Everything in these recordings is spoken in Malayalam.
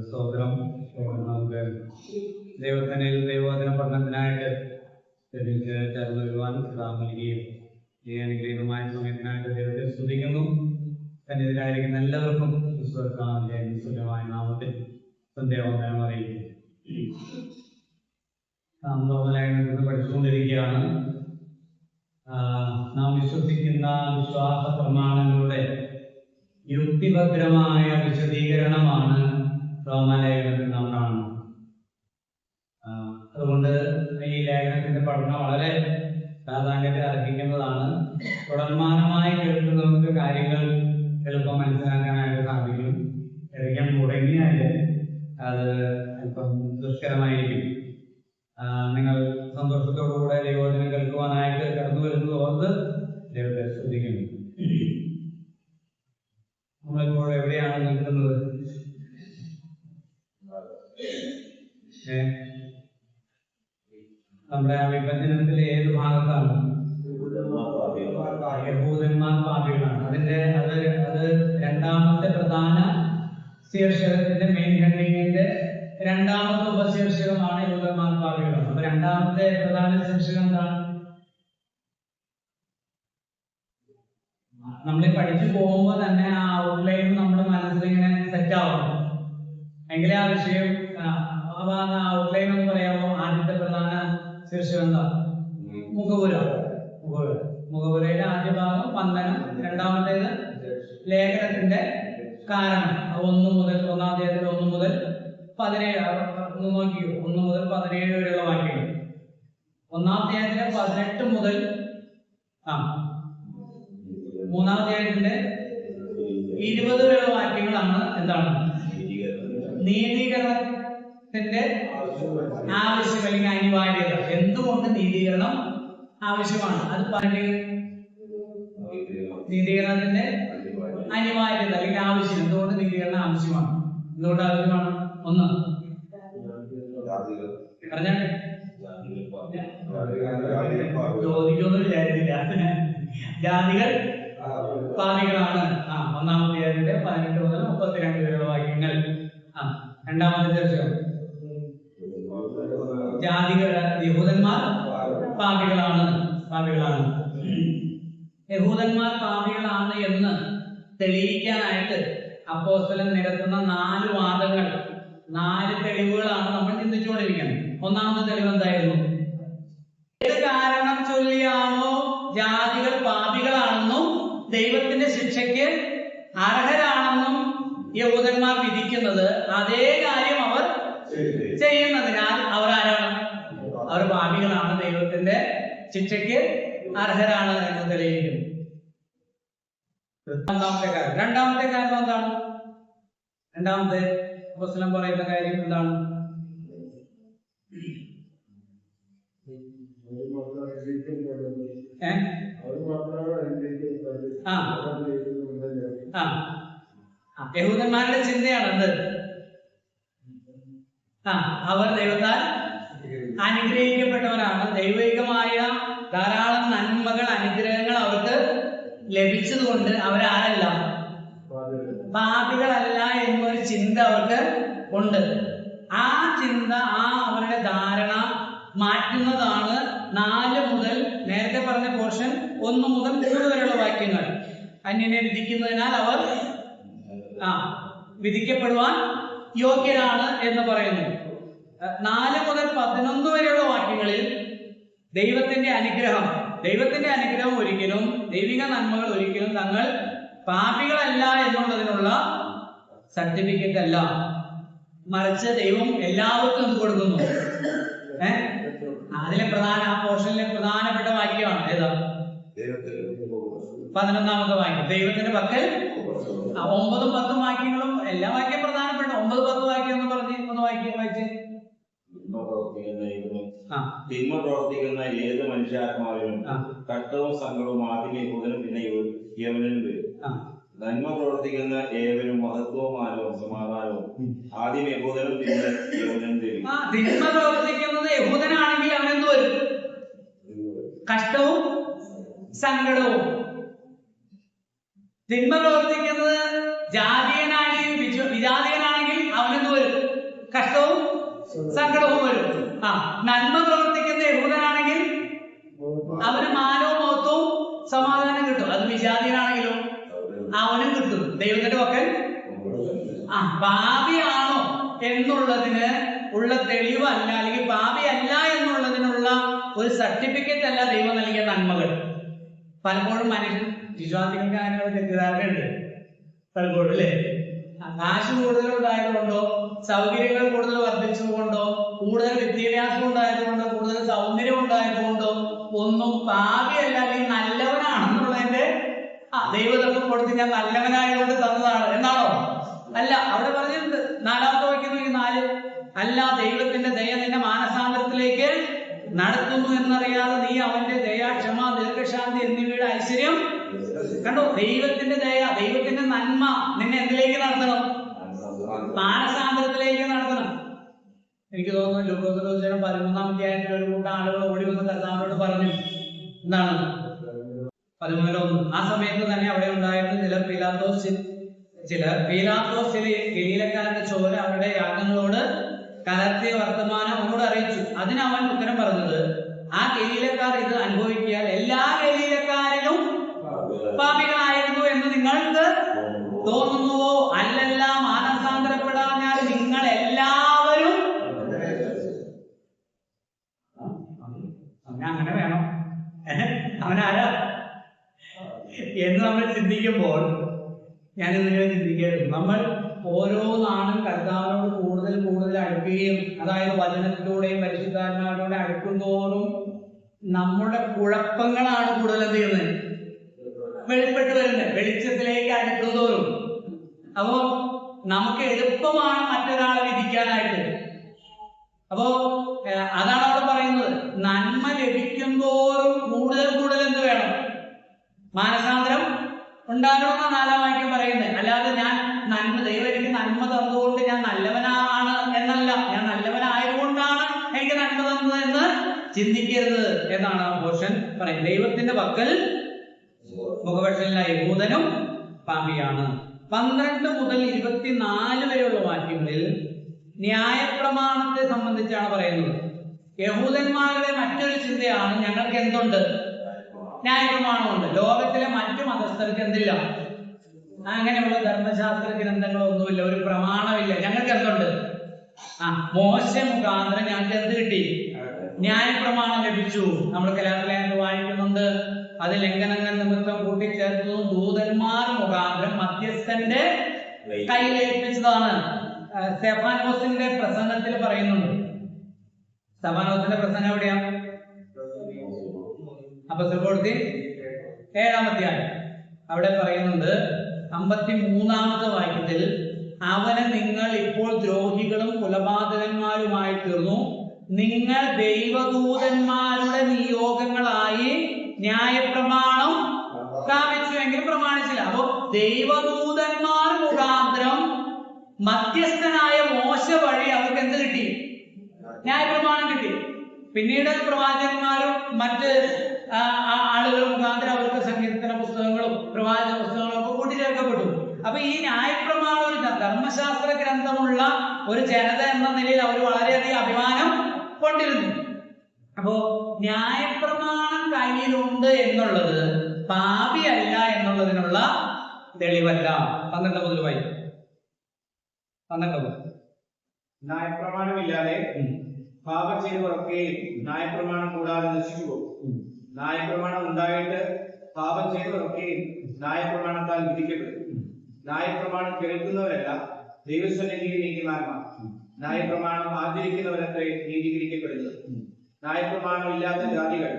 സ്തോത്രം. നമുക്ക് ദൈവസേനയിൽ ദൈവവചന പഠനത്തിനായിട്ട് ചേർന്ന് വരുവാൻ നൽകുകയും ഈ അനുഗ്രഹീതമായ സമയത്തിനായിട്ട് ദൈവത്തെ സ്തുതിക്കുന്നു. സന്നിധിയിലായിരിക്കുന്ന എല്ലാവർക്കും സുലഭമായ നാമത്തിൽ സന്ധ്യാവന്ദനം അറിയിക്കുന്നു. നാം നോവലായിട്ട് പഠിച്ചുകൊണ്ടിരിക്കുകയാണ്. നാം വിശ്വസിക്കുന്ന വിശ്വാസ പ്രമാണങ്ങളുടെ യുക്തിഭദ്രമായ വിശദീകരണമാണ് റോമാലേഖനത്തിൽ നാം കാണുന്നത്. അതുകൊണ്ട് ഈ ലേഖനത്തിന്റെ പഠനം വളരെ പ്രാധാന്യത്തെ അർഹിക്കുന്നതാണ്. തുടർമാനമായി കേൾക്കുന്നവർക്ക് കാര്യങ്ങൾ എളുപ്പം മനസ്സിലാക്കാനായിട്ട് സാധിക്കും. ഇടയ്ക്കാൻ മുടങ്ങിയാൽ അത് അല്പം ദുഷ്കരമായിരിക്കും. നിങ്ങൾ സന്തോഷത്തോടുകൂടെ ദൈവവചനം കേൾക്കുവാനായിട്ട് കടന്നു വരുന്നത് ഓർത്ത് ദൈവത്തെ ശ്രദ്ധിക്കുന്നു. നമ്മളിപ്പോൾ എവിടെയാണ് നിൽക്കുന്നത്? നമ്മുടെ ആ വിഭജനത്തിലെ ഏത് ഭാഗത്താണ്? യഹൂദന്മാർ പാപികളാണ്. അത് രണ്ടാമത്തെ പ്രധാന ശീർഷകത്തിന്റെ മെയിൻ ഹെഡിങ്ങിന്റെ രണ്ടാമത്തെ ഉപശീർഷകമാണ് യഹൂദന്മാർ പാപികളാണ്. അപ്പൊ രണ്ടാമത്തെ പ്രധാന ശീർഷകം എന്താണ്? നമ്മൾ പഠിച്ചു പോകുമ്പോൾ തന്നെ ആ ഔട്ട്ലൈൻ നമ്മുടെ മനസ്സിലിങ്ങനെ സെറ്റ് ആവണം. എങ്കിലേ ആ വിഷയം ഔട്ട്ലൈൻ എന്ന് പറയാമോ? ആദ്യത്തെ പ്രധാന ശീർഷകം എന്താ? മുഖപുര. മുഖപുരയുടെ ആദ്യ ഭാഗം വന്ദനം, രണ്ടാമത്തേത് ലേഖനത്തിന്റെ കാരണം. 1 മുതൽ 1-ാം അധ്യായത്തിൽ 1 മുതൽ 17 നോക്കിയോ? 1 മുതൽ 17 വരെയുള്ള വാക്യങ്ങൾ. 1-ാം അധ്യായത്തിലെ 18 മുതൽ 3-ാം അധ്യായത്തിന്റെ 20 വരെയുള്ള വാക്യങ്ങളാണ് എന്താണ്? നീതീകരണത്തിന്റെ ആവശ്യം അല്ലെങ്കിൽ അനിവാര്യത. എന്തുകൊണ്ട് നീതീകരണം ആവശ്യമാണ്? അത് പറഞ്ഞ നീതീകരണത്തിന്റെ അനിവാര്യത അല്ലെങ്കിൽ ആവശ്യം. എന്തുകൊണ്ട് നീതീകരണം ആവശ്യമാണ്? എന്തുകൊണ്ട് ആവശ്യമാണ്? ഒന്ന് പറഞ്ഞാൽ ചോദിക്കുമെന്ന് വിചാരിച്ചില്ല. ജാതികൾ പാപികളാണ്. 1-ാം അധ്യായത്തിന്റെ 18 മുതൽ 32 വരെയുള്ള വാക്യങ്ങൾ. രണ്ടാമത്തെ ചർച്ച യഹൂദന്മാർ പാപികളാണ്. യഹൂദന്മാർ പാപികളാണ് എന്ന് തെളിയിക്കാനായിട്ട് അപ്പോസ്തലൻ നിരത്തുന്ന 4 വാദങ്ങൾ, 4 തെളിവുകളാണ് നമ്മൾ ചിന്തിച്ചുകൊണ്ടിരിക്കുന്നത്. ഒന്നാമത്തെ തെളിവ് എന്തായിരുന്നു? ഏത് കാരണം ചൊല്ലിയാണോ ജാതികൾ പാപികളാണെന്നും ദൈവത്തിന്റെ ശിക്ഷയ്ക്ക് അർഹരാണെന്നും യഹൂദന്മാർ വിധിക്കുന്നത്, അതേ കാര്യം അവർ ചെയ്യുന്നതിനാൽ അവർ ആരാണ്? അവർ പാപികളാണ്, ദൈവത്തിന്റെ ശിക്ഷയ്ക്ക് അർഹരാണ് എന്ന് തെളിയിക്കുന്നു. രണ്ടാമത്തെ കാരണം എന്താണ്? രണ്ടാമത്തെ അപ്പോസ്തലൻ പറയുന്ന കാര്യം എന്താണ്? യഹൂദന്മാരുടെ ചിന്തയാണ് എന്ത്? അവർ ദൈവത്താൽ അനുഗ്രഹിക്കപ്പെട്ടവരാണ്. ദൈവികമായ ധാരാളം നന്മകൾ, അനുഗ്രഹങ്ങൾ അവർക്ക് ലഭിച്ചതുകൊണ്ട് അവരാരല്ല? പാപികളല്ല എന്നൊരു ചിന്ത അവർക്ക് ഉണ്ട്. ആ ചിന്ത, അവരുടെ ധാരണ മാറ്റുന്നതാണ് 4 മുതൽ നേരത്തെ പറഞ്ഞ പോർഷൻ 1 മുതൽ 3 വരെയുള്ള വാക്യങ്ങൾ. അന്യനെ വിധിക്കുന്നതിനാൽ അവർ വിധിക്കപ്പെടുവാൻ യോഗ്യരാണ് എന്ന് പറയുന്നു. 4 മുതൽ 11 വരെയുള്ള വാക്യങ്ങളിൽ ദൈവത്തിന്റെ അനുഗ്രഹം ഒരിക്കലും, ദൈവിക നന്മകൾ ഒരിക്കലും തങ്ങൾ പാപികളല്ല എന്നുള്ളതിനുള്ള സർട്ടിഫിക്കറ്റ് അല്ല, മറിച്ച് ദൈവം എല്ലാവർക്കും അത് കൊടുക്കുന്നു. അതിലെ പോർഷനിലെ പ്രധാനപ്പെട്ട വാക്യമാണ് ഏതാ? 11-ാമത്തെ വാക്യം. ദൈവത്തിന്റെ പക്കൽ 9-ഉം 10-ഉം വാക്യങ്ങളും എല്ലാ വാക്യം പ്രധാനപ്പെട്ട 9-10 വാക്യം എന്ന് പറഞ്ഞ് ഒന്ന് വായിച്ച്. തിന്മ പ്രവർത്തിക്കുന്ന ഏത് മനുഷ്യാത്മാവിനും കഷ്ടവും സങ്കടവും ആദ്യം യഹൂദനും പിന്നെ യവനനും വരും. നന്മ പ്രവർത്തിക്കുന്ന ഏവനും മഹത്വവും ആനവും സമാധാനവും ആദ്യം യഹൂദനും പിന്നെ യവനനും വരും. തിന്മ പ്രവർത്തിക്കുന്നത് യഹൂദനാണെങ്കിൽ അവനെന്ത് വരും? കഷ്ടവും സങ്കടവും. തിന്മ പ്രവർത്തിക്കുന്നത് ജാതീയനാണെങ്കിൽ സങ്കടവും വരും. നന്മ പ്രവർത്തിക്കുന്ന യഹൂദനാണെങ്കിൽ അവന് മാനവും മഹത്വവും സമാധാനം കിട്ടും. അത് വിജാതിയനാണെങ്കിലും അവനും കിട്ടും. ദൈവത്തിന്റെ പക്കൽ പാപിയാണോ എന്നുള്ളതിന് ഉള്ള തെളിവല്ല, അല്ലെങ്കിൽ പാപിയല്ല എന്നുള്ളതിനുള്ള ഒരു സർട്ടിഫിക്കറ്റ് അല്ല ദൈവം നൽകിയ നന്മകൾ. പലപ്പോഴും മനുഷ്യൻ വിശ്വാസികൾക്ക് അങ്ങനെ തെറ്റിദ്ധാരണയുണ്ട് പലപ്പോഴും, അല്ലേ? കാശ് കൂടുതൽ ഉണ്ടായതുകൊണ്ടോ, സൗകര്യങ്ങൾ കൂടുതൽ വർദ്ധിച്ചതുകൊണ്ടോ, കൂടുതൽ വിദ്യാഭ്യാസം ഉണ്ടായതുകൊണ്ടോ, കൂടുതൽ സൗന്ദര്യം ഉണ്ടായതുകൊണ്ടോ ഒന്നും പാപിയല്ല, അല്ലെങ്കിൽ നല്ലവനാണെന്നുള്ളതിന്റെ ദൈവത്തൊക്കെ കൊടുത്ത് ഞാൻ നല്ലവനായതുകൊണ്ട് തന്നതാണ് എന്നാണോ? അല്ല. അവിടെ പറഞ്ഞിട്ടുണ്ട് 4-ാമത്തെ വാക്യം 4, അല്ല, ദൈവത്തിന്റെ ദയ നിന്നെ മാനസാന്തരത്തിലേക്ക് നടത്തുന്നു എന്നറിയാതെ നീ അവന്റെ ദയ, ക്ഷമ, ദീർഘശാന്തി എന്നിവയുടെ ഐശ്വര്യം കണ്ടോ. ദൈവത്തിന്റെ ദയ, ദൈവത്തിന്റെ നന്മ നിന്നെ എന്തിലേക്ക് നടത്തണം? മാനസാന്തരത്തിലേക്ക് നടത്തണം. എനിക്ക് തോന്നുന്നു ലൂക്കോസ് 13-ാം അധ്യായത്തിൽ ഒരു കൂട്ടം ആളുകൾ ഓടി വന്ന് കർത്താവിനോട് പറഞ്ഞു. എന്താണ് 13:1? ആ സമയത്ത് തന്നെ അവിടെ ഉണ്ടായിരുന്ന ചില പീലാത്തോസ് ഗലീലക്കാരന്റെ ചോര അവരുടെ യാഗങ്ങളോട് കലർത്തിയ വർത്തമാനം അവനോട് അറിയിച്ചു. അതിന് അവൻ ഉത്തരം പറഞ്ഞത്, ആ ഗലീലക്കാർ ഇത് അനുഭവിക്കാൻ എല്ലാ ഗലീലക്കാരിലും പാപികളായിരുന്നു എന്ന് നിങ്ങൾക്ക് തോന്നുന്നുവോ? അല്ലല്ല, മാനസാന്തരപ്പെടാഞ്ഞാൽ നിങ്ങൾ എല്ലാവരും അങ്ങനെ വേണം. അവനാരാ എന്ന് നമ്മൾ ചിന്തിക്കുമ്പോൾ ഞാൻ ഇന്നിങ്ങനെ ചിന്തിക്കുകയായിരുന്നു. നമ്മൾ ഓരോ നാളും കർത്താവിനോട് കൂടുതൽ അടുക്കുകയും, അതായത് വചനത്തിലൂടെയും പരിശുദ്ധാത്മാവിലൂടെ അടുക്കുന്തോറും നമ്മുടെ കുഴപ്പങ്ങളാണ് കൂടുതൽ എന്ത് ചെയ്യുന്നത്? വെളിപ്പെട്ട് വരുന്നത്. വെളിച്ചത്തിലേക്ക് അടുക്കുന്തോറും അപ്പോ നമുക്ക് എളുപ്പമാണ് മറ്റൊരാളെ വിധിക്കാനായിട്ട്. അപ്പോ അതാണ് അവിടെ പറയുന്നത്. നന്മ ലഭിക്കുന്തോറും കൂടുതൽ എന്ത് വേണം? മാനസാന്തരം ഉണ്ടാകണമെന്ന 4-ാം വാക്യം പറയുന്നത്. അല്ലാതെ ഞാൻ ദൈവം എനിക്ക് നന്മ തന്നുകൊണ്ട് ഞാൻ നല്ലവനാണ് എന്നല്ല, ഞാൻ നല്ലവനായതുകൊണ്ടാണ് എനിക്ക് നന്മ തന്നത് എന്ന് ചിന്തിക്കരുത് എന്നാണ് ആ പോർഷൻ പറയുന്നത്. ദൈവത്തിന്റെ പക്കൽ മുഖപക്ഷനായ യഹൂദനും പാപിയാണ്. 12 മുതൽ 24 വരെയുള്ള വാക്യങ്ങളിൽ ന്യായപ്രമാണത്തെ സംബന്ധിച്ചാണ് പറയുന്നത്. യഹൂദന്മാരുടെ മറ്റൊരു ചിന്തയാണ്, ഞങ്ങൾക്ക് എന്തുണ്ട്? ന്യായപ്രമാണമുണ്ട്. ലോകത്തിലെ മറ്റു മതസ്ഥർക്ക് എന്തില്ല? അങ്ങനെയുള്ള ധർമ്മശാസ്ത്ര ഗ്രന്ഥങ്ങളൊന്നുമില്ല, ഒരു പ്രമാണമില്ല. ഞങ്ങൾക്ക് എന്തുണ്ട്? മോശ മുഖാന്തരം ഞങ്ങൾക്ക് എന്ത് കിട്ടി? ന്യായപ്രമാണം ലഭിച്ചു. നമ്മൾ കലാപലയങ്ങൾ വായിക്കുന്നുണ്ട്. അത് ലംഘനങ്ങൾ നിമിത്തം കൂട്ടിച്ചേർത്തതും ദൂതന്മാർ മുഖാന്തരം മധ്യസ്ഥന്റെ കയ്യിലേൽപ്പിച്ചതാണ്. സ്തെഫാനോസിന്റെ പ്രസംഗത്തിൽ പറയുന്നുണ്ട്. സ്തെഫാനോസിന്റെ പ്രസംഗം എവിടെയാ? അപ്പോസ്തലപ്രവൃത്തി 7-ാം അധ്യായം. അവിടെ പറയുന്നുണ്ട് 53-ാമത്തെ വാക്യത്തിൽ, അവന് നിങ്ങൾ ഇപ്പോൾ ദ്രോഹികളും കുലപാതകന്മാരുമായി തീർന്നു. നിങ്ങൾ ദൈവദൂതന്മാരുടെ നിയോഗങ്ങളായി ന്യായപ്രമാണം പ്രാപിച്ചുവെങ്കിലും പ്രമാണിച്ചില്ല. അപ്പോ ദൈവദൂതന്മാർ മുഖാന്തരം മധ്യസ്ഥനായ മോശ വഴി അവർക്ക് എന്ത് കിട്ടി? ന്യായപ്രമാണം കിട്ടി. പിന്നീട് പ്രവാചകന്മാരും മറ്റ് ആളുകൾ മുഖാന്തരം അവർക്ക് സങ്കീർത്തന പുസ്തകങ്ങളും പ്രവാചക പുസ്തകങ്ങളും ഒക്കെ കൂട്ടിച്ചേർക്കപ്പെട്ടു. അപ്പൊ ഈ ന്യായപ്രമാണം ഒരു ധർമ്മശാസ്ത്ര ഗ്രന്ഥമുള്ള ഒരു ജനത എന്ന നിലയിൽ അവർ വളരെയധികം അഭിമാനം കൊണ്ടിരുന്നു. അപ്പോ ന്യായപ്രമാണം കയ്യിലുണ്ട് എന്നുള്ളത് പാപിയല്ല എന്നുള്ളതിനുള്ള തെളിവല്ല. 12 മുതൽ വായിക്കും. 12. ന്യായപ്രമാണമില്ലാതെ പാപം ചെയ്തവരൊക്കെയും ന്യായപ്രമാണം കൂടാതെ നശിച്ചു പോകും. ന്യായപ്രമാണം ഉണ്ടായിട്ട് പാപം ചെയ്തവരൊക്കെയും ന്യായപ്രമാണത്താൽ വിധിക്കപ്പെടും. ന്യായപ്രമാണം കേൾക്കുന്നവരല്ല, ദൈവസന്നിധിയിൽ നീതിമാന്മാർ. ന്യായപ്രമാണം ആചരിക്കുന്നവരത്രേ നീതീകരിക്കപ്പെടുന്നത്. ന്യായപ്രമാണം ഇല്ലാത്ത ജാതികൾ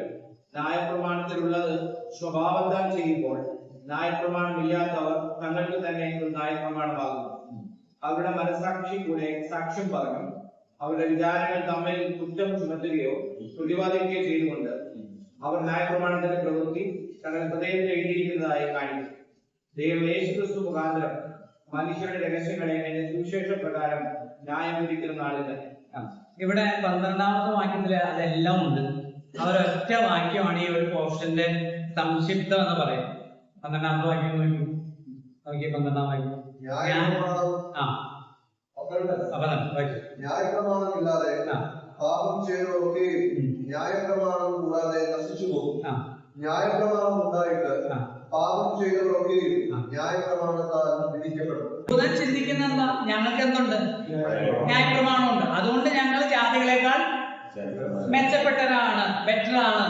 ന്യായപ്രമാണത്തിലുള്ളത് സ്വഭാവത്താൽ ചെയ്യുമ്പോൾ ന്യായപ്രമാണം ഇല്ലാത്തവർ തങ്ങൾക്ക് തന്നെ ഒരു ന്യായപ്രമാണമാകുന്നു. അവരുടെ മനസാക്ഷി കൂടെ സാക്ഷ്യം പറഞ്ഞു. അവരുടെ വിചാരങ്ങൾ തമ്മിൽ കുറ്റം ചുമത്തുകയോ പ്രതിപാദിക്കുകയോ ചെയ്തുകൊണ്ട് അവർ ന്യായപ്രമാണത്തിന്റെ പ്രവൃത്തി തങ്ങളുടെ ഹൃദയത്തിൽ എഴുതിയിരിക്കുന്നതായി കാണിക്കും. ദൈവം യേശുക്രിസ്തു മുഖാന്തരം മനുഷ്യരുടെ രഹസ്യങ്ങളെ എന്റെ സുവിശേഷ പ്രകാരം ന്യായം വിധിക്കുന്ന നാളിൽ തന്നെ. ഇവിടെ 12-ാമത്തെ വാക്യത്തില് അതെല്ലാം ഉണ്ട്. അവരൊറ്റ വാക്യമാണ് ഈ ഒരു പോർഷന്റെ സംക്ഷിപ്തം എന്ന് പറയും. 12-ാമത്തെ വാക്യം നോക്കി. 12-ാം വാക്യം. ന്യായപ്രമാണമില്ലാതെ ചെയ്തതൊക്കെ ന്യായപ്രമാണം കൂടാതെ നശിച്ചു പോകും. ന്യായപ്രമാണം ഉണ്ടായിട്ട് പാപം ചെയ്തവരൊക്കെ ന്യായപ്രമാണത്താൽ വിധിക്കപ്പെടും. ചിന്തിക്കുന്ന എന്താ? ഞങ്ങൾക്ക് എന്തുണ്ട്? ന്യായപ്രമാണമുണ്ട്. അതുകൊണ്ട് ഞങ്ങൾ ജാതികളെക്കാൾ മെച്ചപ്പെട്ടവരാണ്, ബെറ്ററാണ്,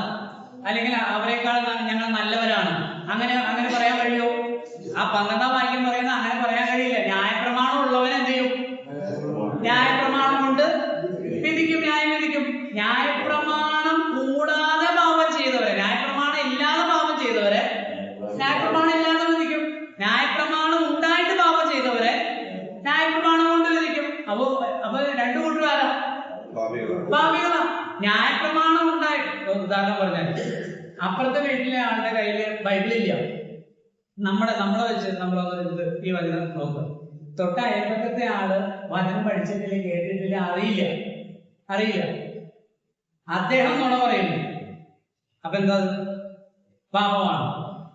അല്ലെങ്കിൽ അവരെക്കാൾ ഞങ്ങൾ നല്ലവരാണ്. അങ്ങനെ പറയാൻ കഴിയുമോ? ആ 12-ാം വാക്യം പറയുന്ന അങ്ങനെ പറയാൻ കഴിയില്ല. ന്യായപ്രമാണം ഉള്ളവൻ എന്ത് ചെയ്യും? ന്യായപ്രമാണം കൊണ്ട് വിധിക്കും, ന്യായം വിധിക്കും. ന്യായപ്രമാണം കൂടാതെ പാപം ചെയ്തവരെ, ന്യായപ്രമാണം ഇല്ലാതെ പാപം ചെയ്തവരെ ന്യായപ്രമാണം ഇല്ലാതെ വിധിക്കും. ന്യായപ്രമാണം ഉണ്ടായിട്ട് പാപം ചെയ്തവരെ ന്യായപ്രമാണം കൊണ്ട് വിധിക്കും. അപ്പൊ രണ്ടു കൂട്ടുകാരാ പാപികളാ. ന്യായപ്രമാണം ഉണ്ടായിട്ട്, ഉദാഹരണം പറഞ്ഞാൽ അപ്പുറത്തെ വീട്ടിലെ ആളുടെ കയ്യില് ബൈബിളില്ല, നമ്മളെ വെച്ച് നമ്മളൊന്ന് ഈ വചനം നോക്കുക. തൊട്ട അയൽപക്കത്തെ ആള് വചനം പഠിച്ചിട്ടില്ല, കേട്ടിട്ടില്ല, അറിയില്ല, അദ്ദേഹം നുണ പറയുന്നു. അപ്പൊ എന്താ? പാപമാണ്.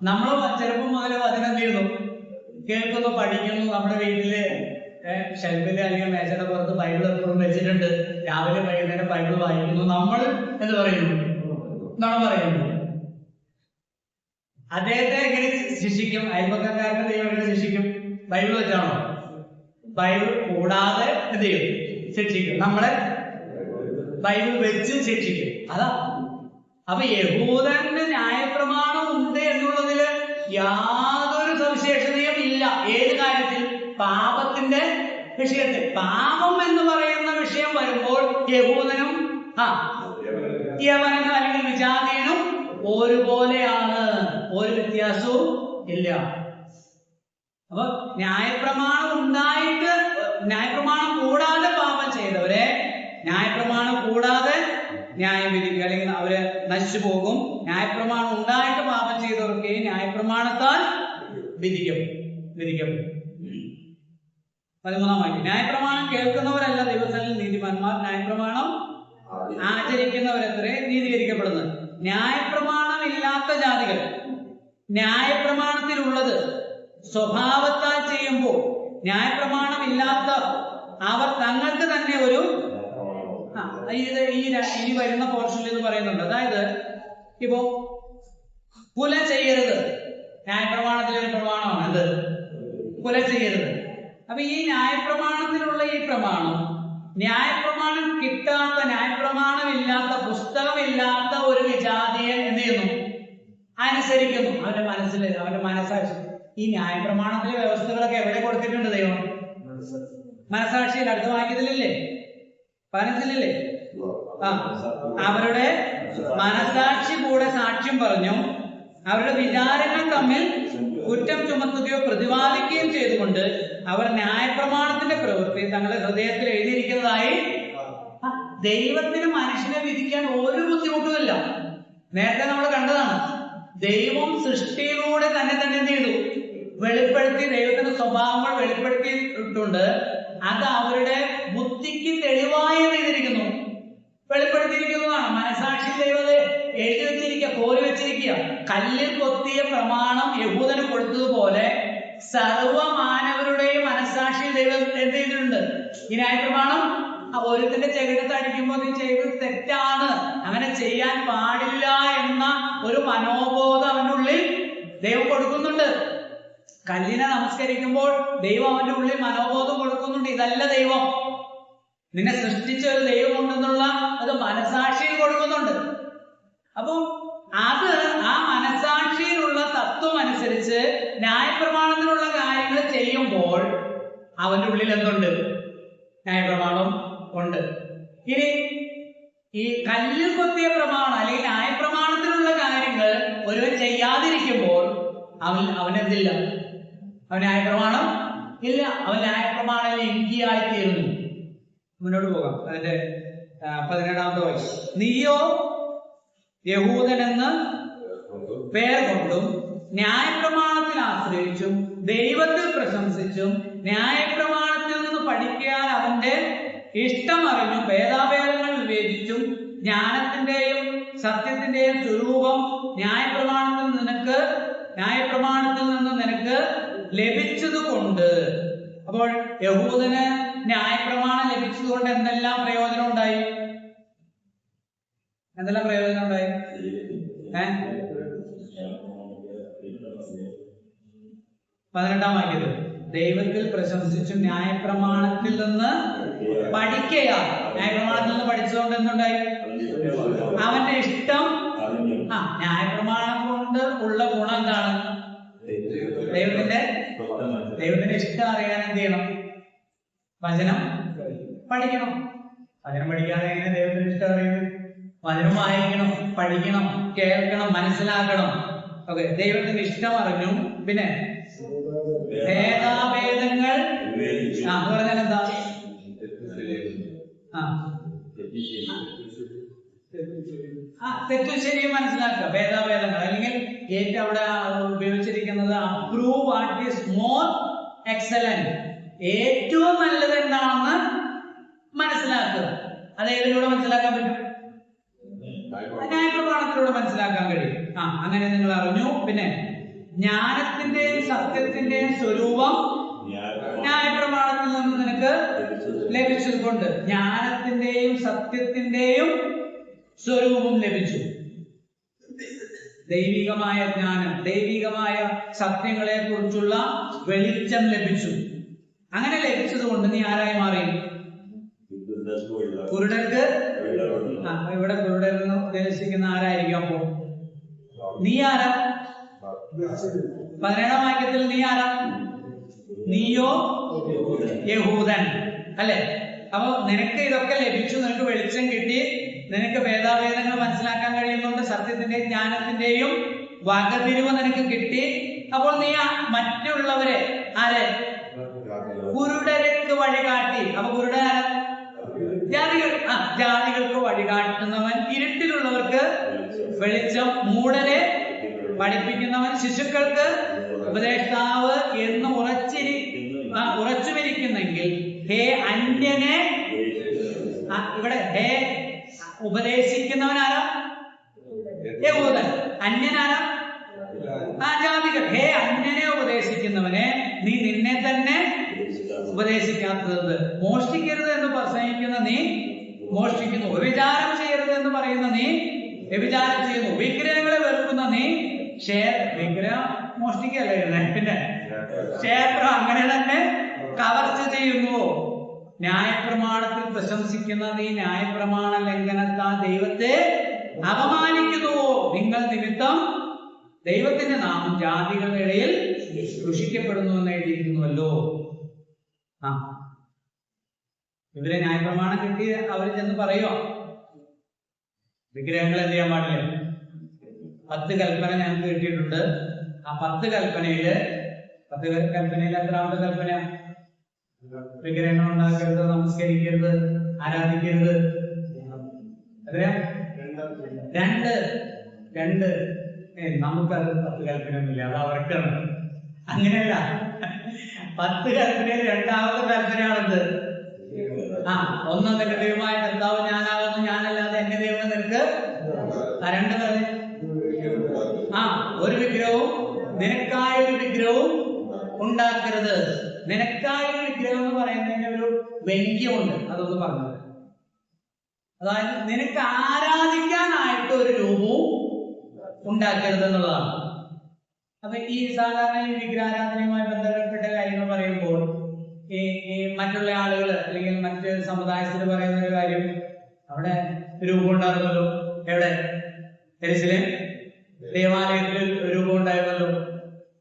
നമ്മൾ ചെറുപ്പം മുതൽ വചനം ചെയ്യുന്നു, കേൾക്കുന്നു, പഠിക്കുന്നു. നമ്മുടെ വീട്ടില് ഷെൽഫില് അല്ലെങ്കിൽ മേശയുടെ പുറത്ത് ബൈബിൾ എപ്പോഴും വെച്ചിട്ടുണ്ട്. രാവിലെ വൈകുന്നേരം ബൈബിൾ വായിക്കുന്നു. നമ്മൾ എന്ത് പറയുന്നു? നുണ പറയുന്നു. അദ്ദേഹത്തെ എങ്ങനെ ശിക്ഷിക്കും? അയൽപക്കക്കാരന്റെ ദൈവം എങ്ങനെ ശിക്ഷിക്കും? ബൈബിൾ വെച്ചാണോ? ബൈബിൾ കൂടാതെ എന്ത് ചെയ്യും? ശിക്ഷിക്കും. നമ്മളെ ബൈബിൾ വെച്ച് ശിക്ഷിക്കും. അതാ. അപ്പൊ യഹൂദന്റെ ന്യായപ്രമാണം ഉണ്ട് എന്നുള്ളതില് യാതൊരു സവിശേഷതയും ഇല്ല. ഏത് കാര്യത്തിൽ? പാപത്തിന്റെ വിഷയത്തിൽ. പാപം എന്ന് പറയുന്ന വിഷയം വരുമ്പോൾ യഹൂദനും യവനനും അല്ലെങ്കിൽ വിജാതീയനും ഒരുപോലെയാണ്, ഒരു വ്യത്യാസവും ഇല്ല. അപ്പൊ ന്യായപ്രമാണം ഉണ്ടായിട്ട്, ന്യായപ്രമാണം കൂടാതെ പാപം ചെയ്തവരെ ന്യായപ്രമാണം കൂടാതെ ന്യായം വിധിക്കുക, അല്ലെങ്കിൽ അവര് നശിച്ചു പോകും. ന്യായപ്രമാണം ഉണ്ടായിട്ട് പാപം ചെയ്തവർക്ക് ന്യായപ്രമാണത്താൽ വിധിക്കും. 13-ാം വാക്യം. ന്യായപ്രമാണം കേൾക്കുന്നവരല്ല ദൈവത്തിൽ നീതിമാന്മാർ, ന്യായപ്രമാണം ആചരിക്കുന്നവരത്രേ നീതീകരിക്കപ്പെടുന്നത്. ന്യായപ്രമാണം ഇല്ലാത്ത ജാതികൾ ന്യായപ്രമാണത്തിലുള്ളത് സ്വഭാവത്താൽ ചെയ്യുമ്പോൾ ന്യായപ്രമാണം ഇല്ലാത്ത അവർ തങ്ങൾക്ക് തന്നെ ഒരു ഇനി വരുന്ന പോർഷനിൽ ഇത് പറയുന്നുണ്ട്. അതായത് ഇപ്പോ കുല ചെയ്യരുത്, ന്യായപ്രമാണത്തിലൊരു പ്രമാണമാണ്. എന്ത്? കുല ചെയ്യരുത്. അപ്പൊ ഈ ന്യായപ്രമാണത്തിലുള്ള ഈ പ്രമാണം, ന്യായപ്രമാണം കിട്ടാത്ത, ന്യായപ്രമാണമില്ലാത്ത, പുസ്തകമില്ലാത്ത ഒരു വിജാതിയൻ എന്ത് ചെയ്യുന്നു? അനുസരിക്കുന്നു. അവന്റെ മനസ്സാക്ഷി. ഈ ന്യായപ്രമാണത്തിലെ വ്യവസ്ഥകളൊക്കെ എവിടെ കൊടുത്തിട്ടുണ്ട് ദൈവം? മനസ്സാക്ഷിയിൽ. അടുത്ത വാക്യത്തിലില്ലേ? 15-ലില്ലേ? അവരുടെ മനസ്സാക്ഷി കൂടെ സാക്ഷ്യം പറഞ്ഞു, അവരുടെ വിചാരങ്ങൾ തമ്മിൽ കുറ്റം ചുമത്തുകയോ പ്രതിപാദിക്കുകയും ചെയ്തുകൊണ്ട് അവർ ന്യായപ്രമാണത്തിന്റെ പ്രവൃത്തി തങ്ങളുടെ ഹൃദയത്തിൽ എഴുതിയിരിക്കുന്നതായി. ദൈവത്തിന് മനുഷ്യനെ വിധിക്കാൻ ഒരു ബുദ്ധിമുട്ടുമില്ല. നേരത്തെ നമ്മൾ കണ്ടതാണ്. ദൈവം സൃഷ്ടിയിലൂടെ തന്നെ എന്ത് ചെയ്തു? വെളിപ്പെടുത്തി. ദൈവത്തിന്റെ സ്വഭാവങ്ങൾ വെളിപ്പെടുത്തിയിട്ടുണ്ട്. അത് അവരുടെ ബുദ്ധിക്ക് തെളിവായി ചെയ്തിരിക്കുന്നു, വെളിപ്പെടുത്തിയിരിക്കുന്നതാണ്. മനസാക്ഷി ദൈവത്തെ എഴുതി വെച്ചിരിക്കുക, കോരി വെച്ചിരിക്കുക. കല്ലിൽ കൊത്തിയ പ്രമാണം യഹൂദന് കൊടുത്തതുപോലെ സർവമാനവരുടെയും മനസാക്ഷി ദൈവം എന്ത് ചെയ്തിട്ടുണ്ട്? ഈ ന്യായപ്രമാണം ഒരുത്തിന്റെ ചെകിടത്ത് അടിക്കുമ്പോൾ നീ ചെയ്തത് തെറ്റാണ്, അങ്ങനെ ചെയ്യാൻ പാടില്ല എന്ന ഒരു മനോബോധം അവന്റെ ഉള്ളിൽ ദൈവം കൊടുക്കുന്നുണ്ട്. കല്ലിനെ നമസ്കരിക്കുമ്പോൾ ദൈവം അവന്റെ ഉള്ളിൽ മനോബോധം കൊടുക്കുന്നുണ്ട്. ഇതല്ല ദൈവം, നിന്നെ സൃഷ്ടിച്ച ഒരു ദൈവം ഉണ്ടെന്നുള്ള അത് മനസാക്ഷിയിൽ കൊടുക്കുന്നുണ്ട്. അപ്പൊ അത് ആ മനസാക്ഷിയിലുള്ള തത്വം അനുസരിച്ച് ന്യായപ്രമാണത്തിലുള്ള കാര്യങ്ങൾ ചെയ്യുമ്പോൾ അവന്റെ ഉള്ളിൽ എന്തുണ്ട്? ന്യായപ്രമാണം ഉണ്ട്. ഇനി ഈ കല്ലിൽ കൊത്തിയ പ്രമാണം അല്ലെങ്കിൽ ന്യായപ്രമാണത്തിലുള്ള കാര്യങ്ങൾ ഒരുവൻ ചെയ്യാതിരിക്കുമ്പോൾ അവനെന്തില്ല? അവൻ ന്യായപ്രമാണം ഇല്ല. അവൻ ന്യായപ്രമാണം ലംഘിയായിത്തീരുന്നു. മുന്നോട്ട് പോകാം. അതിന്റെ 17-ാമത്തെ വാക്യം. നീയോ യഹൂദനെന്ന് പേർ കൊണ്ടും ന്യായപ്രമാണത്തിൽ ആശ്രയിച്ചും ദൈവത്തിൽ പ്രശംസിച്ചും ന്യായപ്രമാണത്തിൽ നിന്ന് പഠിക്കാൻ അവന്റെ ഇഷ്ടം അറിഞ്ഞും ഭേദാഭേദങ്ങൾ വിവേചിച്ചും ജ്ഞാനത്തിന്റെയും സത്യത്തിന്റെയും സ്വരൂപം ന്യായപ്രമാണത്തിൽ നിന്ന് നിനക്ക് ലഭിച്ചതുകൊണ്ട്. അപ്പോൾ യഹൂദന് ന്യായപ്രമാണം ലഭിച്ചതുകൊണ്ട് എന്തെല്ലാം പ്രയോജനം ഉണ്ടായി? എന്തെല്ലാം പ്രയോജനം ഉണ്ടായി? 18-ാം വാക്യത്തിൽ ദൈവത്തിൽ പ്രശംസിച്ചു ന്യായപ്രമാണത്തിൽ നിന്ന് പഠിക്കുക. ന്യായപ്രമാണത്തിൽ നിന്ന് പഠിച്ചതുകൊണ്ട് എന്തുണ്ടായി? അവന്റെ ഇഷ്ടം. ന്യായപ്രമാണം കൊണ്ട് ഉള്ള ഗുണം എന്താണ്? ദൈവത്തിന്റെ ഇഷ്ടം അറിയാൻ എന്ത് ചെയ്യണം? വചനം പഠിക്കണം. വചനം പഠിക്കാതെ എങ്ങനെ ദൈവത്തിന്റെ ഇഷ്ടം അറിയുന്നത്? വചനം വായിക്കണം, പഠിക്കണം, കേൾക്കണം, മനസ്സിലാക്കണം. ഓക്കെ, ദൈവത്തിന്റെ ഇഷ്ടം അറിഞ്ഞു. പിന്നെ ഭേദാഭേദങ്ങൾ പറഞ്ഞാൽ എന്താ? തെറ്റും ശരിയും മനസ്സിലാക്കുക. ഭേദാഭേദങ്ങൾ അല്ലെങ്കിൽ ഏറ്റവും അവിടെ ഉപയോഗിച്ചിരിക്കുന്നത് approve what is more excellent. ഏറ്റവും നല്ലത് എന്താണെന്ന് മനസ്സിലാക്കുക. അത് ഏതിലൂടെ മനസ്സിലാക്കാൻ പറ്റും? ന്യായപ്രമാണത്തിലൂടെ മനസ്സിലാക്കാൻ കഴിയും. അങ്ങനെ നിങ്ങൾ അറിഞ്ഞു. പിന്നെ ജ്ഞാനത്തിന്റെയും സത്യത്തിന്റെയും സ്വരൂപം ന്യായപ്രമാണത്തിൽ നിന്ന് നിനക്ക് ലഭിച്ചതുകൊണ്ട് ജ്ഞാനത്തിന്റെയും സത്യത്തിന്റെയും സ്വരൂപം ലഭിച്ചു. ദൈവികമായ ജ്ഞാനം, ദൈവികമായ സത്യങ്ങളെ കുറിച്ചുള്ള വെളിച്ചം ലഭിച്ചു. അങ്ങനെ ലഭിച്ചത് കൊണ്ട് നീ ആരായി മാറി? കുരുടർക്ക്. ഇവിടെ കുരുടരെന്ന് ഉദ്ദേശിക്കുന്ന ആരായിരിക്കും? അപ്പോ നീ ആരാ? 17-ാം വാക്യത്തിൽ നീ ആരാ? നീയോ യഹൂദൻ അല്ലെ? അപ്പൊ നിനക്ക് ഇതൊക്കെ ലഭിച്ചു, നിനക്ക് വെളിച്ചം കിട്ടി, നിനക്ക് ഭേദാഭേദങ്ങൾ മനസ്സിലാക്കാൻ കഴിയുന്നുണ്ട്, സത്യത്തിന്റെയും ജ്ഞാനത്തിന്റെയും വകതിരിവ് നിനക്ക് കിട്ടി. അപ്പോൾ നീ മറ്റുള്ളവരെ ആരെ? കുരുടർക്ക് വഴികാട്ടി. അപ്പൊ കുരുടൻ ആരാ? ജാതികൾ. ജാതികൾക്ക് വഴികാട്ടുന്നവൻ, ഇരുട്ടിലുള്ളവർക്ക് വെളിച്ചം, മൂഢരെ പഠിപ്പിക്കുന്നവൻ, ശിശുക്കൾക്ക് ഉപദേഷ്ടാവ് എന്ന് ഉറച്ചുമിരിക്കുന്നെങ്കിൽ ഹേ അന്യനെ. ഇവിടെ ഹേ ഉപദേശിക്കുന്നവൻ ആരാ? യഹൂദൻ. അന്യനാരാ? ജാതികൾ. ഹേ അന്യനെ ഉപദേശിക്കുന്നവനെ, നീ നിന്നെ തന്നെ ഉപദേശിക്കാത്തത്. മോഷ്ടിക്കരുത് എന്ന് പ്രസംഗിക്കുന്ന നീ മോഷ്ടിക്കുന്നു. വ്യഭിചാരം ചെയ്യരുത് എന്ന് പറയുന്ന നീ വ്യഭിചാരം ചെയ്യുന്നു. വിഗ്രഹങ്ങളെ വെറുക്കുന്ന നീ വിഗ്രഹം മോഷ്ടിക്കല്ലേ, പിന്നെ ക്ഷേത്രം അങ്ങനെ തന്നെ കവർച്ച ചെയ്യുന്നു. ന്യായപ്രമാണത്തിൽ പ്രശംസിക്കുന്ന നീ ന്യായപ്രമാണ ലംഘനത്താൽ ദൈവത്തെ അപമാനിക്കുന്നുവോ? നിങ്ങൾ നിമിത്തം ദൈവത്തിന്റെ നാമം ജാതികളുടെ ഇടയിൽ ദുഷിക്കപ്പെടുന്നു എന്ന് എഴുതിയിരിക്കുന്നുവല്ലോ. ഇവരെ ന്യായപ്രമാണം കിട്ടി അവർ ചെന്ന് പറയുക വിഗ്രഹങ്ങൾ എന്ത് ചെയ്യാൻ പാടില്ല. 10 കൽപ്പന ഞങ്ങൾക്ക് കിട്ടിയിട്ടുണ്ട്. ആ 10 കൽപ്പനയിൽ എത്രാമത്തെ കൽപ്പന? വിഗ്രഹങ്ങൾ ഉണ്ടാക്കരുത്, നമസ്കരിക്കരുത്, ആരാധിക്കരുത്. എത്രയാ? 2. നമുക്കത് 10 കൽപ്പനയൊന്നുമില്ല, അത് അവർക്കാണ്. അങ്ങനെയല്ല, 10 കൽപ്പനയിൽ 2ാമത്തെ കൽപ്പനയാണത്. ഒന്ന് നിന്റെ ദൈവമായ കർത്താവ് ഞാനാകുന്നു, ഞാനല്ലാതെ എന്റെ ദൈവം നിനക്ക്. 2 പറഞ്ഞു. ഒരു വിഗ്രഹവും നിനക്കായ ഒരു വിഗ്രഹവും ഉണ്ടാക്കരുത്. നിനക്കായ ഒരു വിഗ്രഹം എന്ന് പറയുന്നതിന് ഒരു വ്യംഗ്യമുണ്ട്, അതൊന്ന് പറഞ്ഞത്. അതായത് നിനക്ക് ആരാധിക്കാനായിട്ട് ഒരു രൂപവും ഉണ്ടാക്കരുത് എന്നുള്ളതാണ്. അപ്പൊ ഈ സാധാരണ ഈ വിഗ്രഹാരാധനയുമായി ബന്ധപ്പെട്ട കാര്യങ്ങൾ പറയുമ്പോൾ ഈ മറ്റുള്ള ആളുകൾ അല്ലെങ്കിൽ മറ്റ് സമുദായത്തിൽ പറയുന്ന ഒരു കാര്യം, അവിടെ രൂപം ഉണ്ടായിരുന്നല്ലോ. എവിടെ? യെരുശലേം ദേവാലയത്തിൽ രൂപം ഉണ്ടായിരുന്നല്ലോ.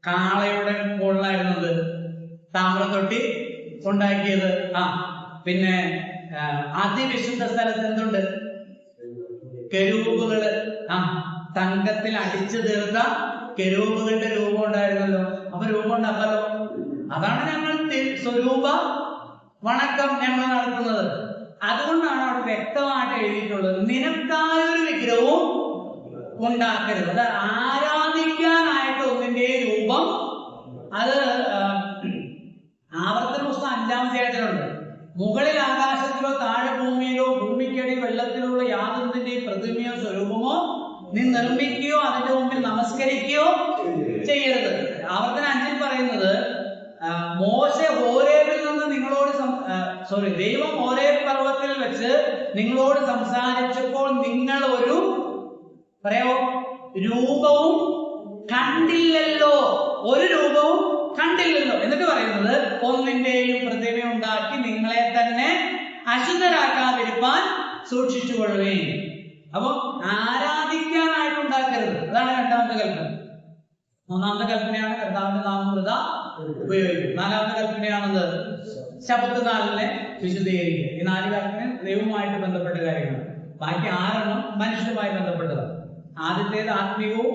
കാളയുടെ മുകളിലായിരുന്നത്, താമ്രത്തൊട്ടി ഉണ്ടാക്കിയത്. പിന്നെ അതിവിശുദ്ധ സ്ഥലത്ത് എന്തുണ്ട്? കെരൂബുകള്. തങ്കത്തിൽ അടിച്ചു തീർത്ത കെരൂബുകളുടെ രൂപം ഉണ്ടായിരുന്നല്ലോ. അപ്പൊ രൂപം ഉണ്ടാക്കല്ലോ. അതാണ് ഞങ്ങൾ സ്വരൂപ വണക്കം ഞങ്ങൾ നടത്തുന്നത്. അതുകൊണ്ടാണ് അവിടെ വ്യക്തമായിട്ട് എഴുതിയിട്ടുള്ളത്, നിനക്കായൊരു വിഗ്രഹവും ഉണ്ടാക്കരുത്. അത് ആരാധിക്കാനായിട്ട് ഒന്നിന്റെ രൂപം. അത് ആവർത്തന പുസ്തകം 5-ാം അധ്യായത്തിലുണ്ട്. മുകളിൽ ആകാശത്തിലോ താഴെ ഭൂമിയിലോ ഭൂമിക്കടി വെള്ളത്തിലുള്ള യാതൊന്നിന്റെയും പ്രതിമയോ സ്വരൂപമോ നീ നിർമ്മിക്കുകയോ അതിന്റെ മുമ്പിൽ നമസ്കരിക്കുകയോ ചെയ്യരുത്. ആവർത്തന 5-ൽ പറയുന്നത്, മോശെ ഹോരേബിൽ നിന്ന് ദൈവം ഹോരേബ് പർവ്വതത്തിൽ വെച്ച് നിങ്ങളോട് സംസാരിച്ചപ്പോൾ നിങ്ങൾ ഒരു പറയാവോ? രൂപവും കണ്ടില്ലല്ലോ, ഒരു രൂപവും കണ്ടില്ലല്ലോ. എന്നിട്ട് പറയുന്നത് ഒന്നിന്റെയും പ്രതിമ ഉണ്ടാക്കി നിങ്ങളെ തന്നെ അശുദ്ധരാക്കാതിരിപ്പാൻ സൂക്ഷിച്ചുകൊള്ളുകയും. അപ്പൊ ആരാധിക്കാനായിട്ട് ഉണ്ടാക്കരുത്, അതാണ് രണ്ടാമത്തെ കൽപ്പന. മൂന്നാമത്തെ കൽപ്പനയാണ് കർത്താവിന്റെ നാമം വൃഥാ ഉപയോഗിക്കും. നാലാമത്തെ കൽപ്പനയാണത് ശബ്ദ നാളിനെ വിശുദ്ധീകരിക്കുക. ഈ 4 കൽപ്പന ദൈവവുമായിട്ട് ബന്ധപ്പെട്ട കാര്യങ്ങൾ. ബാക്കി 6 മനുഷ്യരുമായി ബന്ധപ്പെട്ടതാണ്. ആദ്യത്തേത് ആത്മീയവും,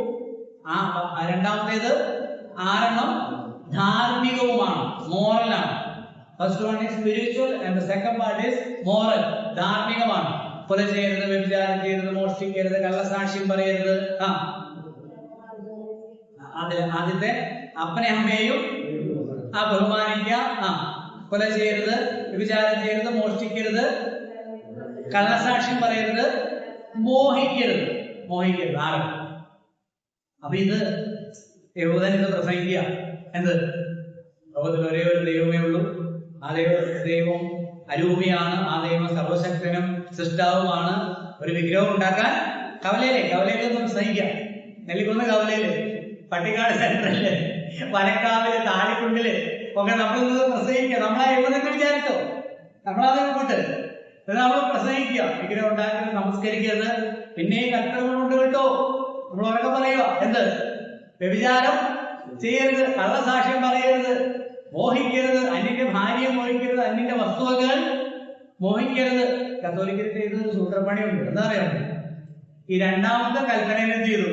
രണ്ടാമത്തേത് 6 ധാർമ്മികവുമാണ്, മോറലാണ്. First one is spiritual and the second part is moral, ധാർമ്മികമാണ്. കൊല ചെയ്യരുത്, വ്യഭിചാരം ചെയ്യരുത്, മോഷ്ടിക്കരുത്, കള്ളസാക്ഷ്യം പറയരുത്. ആദ്യത്തെ അപ്പനെ അമ്മയെയും ബഹുമാനിക്കുക, കൊല ചെയ്യരുത്, വ്യഭിചാരം ചെയ്യരുത്, മോഷ്ടിക്കരുത്, കള്ളസാക്ഷ്യം പറയരുത്, മോഹിക്കരുത്. 6. അപ്പൊ ഇത് യഹൂദന് പ്രസംഗിക്കുക എന്ത്? ലോകത്തിൽ ഒരേ ഒരു ദൈവമേ ഉള്ളൂ, ആ ദൈവം അരൂപിയാണ്, ആ ദൈവം സർവശക്തനും സൃഷ്ടാവുമാണ്. ഒരു വിഗ്രഹം ഉണ്ടാക്കാൻ കവലയിലൊന്നും പ്രസംഗിക്കാം. നെല്ലിക്കുന്ന് കവലയില്, പട്ടിക്കാട് സെന്ററില്, വനക്കാവില്, താലിക്കുണ്ടില് ഒക്കെ നമ്മളൊന്ന് പ്രസംഗിക്കുക. നമ്മളാ യഹൂദനെ വിചാരിച്ചോ? നമ്മളത് വിട്ട് നമ്മൾ പ്രസംഗിക്കുക, വിഗ്രഹം ഉണ്ടാക്കരുത്, നമസ്കരിക്കരുത്. പിന്നെ ഈ കൽപ്പനകളുണ്ട് കേട്ടോ, നമ്മൾ ഉറക്കെ പറയുക എന്ത്? വ്യഭിചാരം ചെയ്യരുത്, കള്ളസാക്ഷ്യം പറയരുത്, മോഹിക്കരുത്, അന്യന്റെ ഭാര്യയെ മോഹിക്കരുത്, അന്യന്റെ വസ്തുവകൾ മോഹിക്കരുത്. കത്തോലിക്കൽ ചെയ്തത് സൂത്രപ്പണിയുണ്ട്. എന്താ അറിയാം? ഈ രണ്ടാമത്തെ കൽപ്പനയെ ചെയ്തു,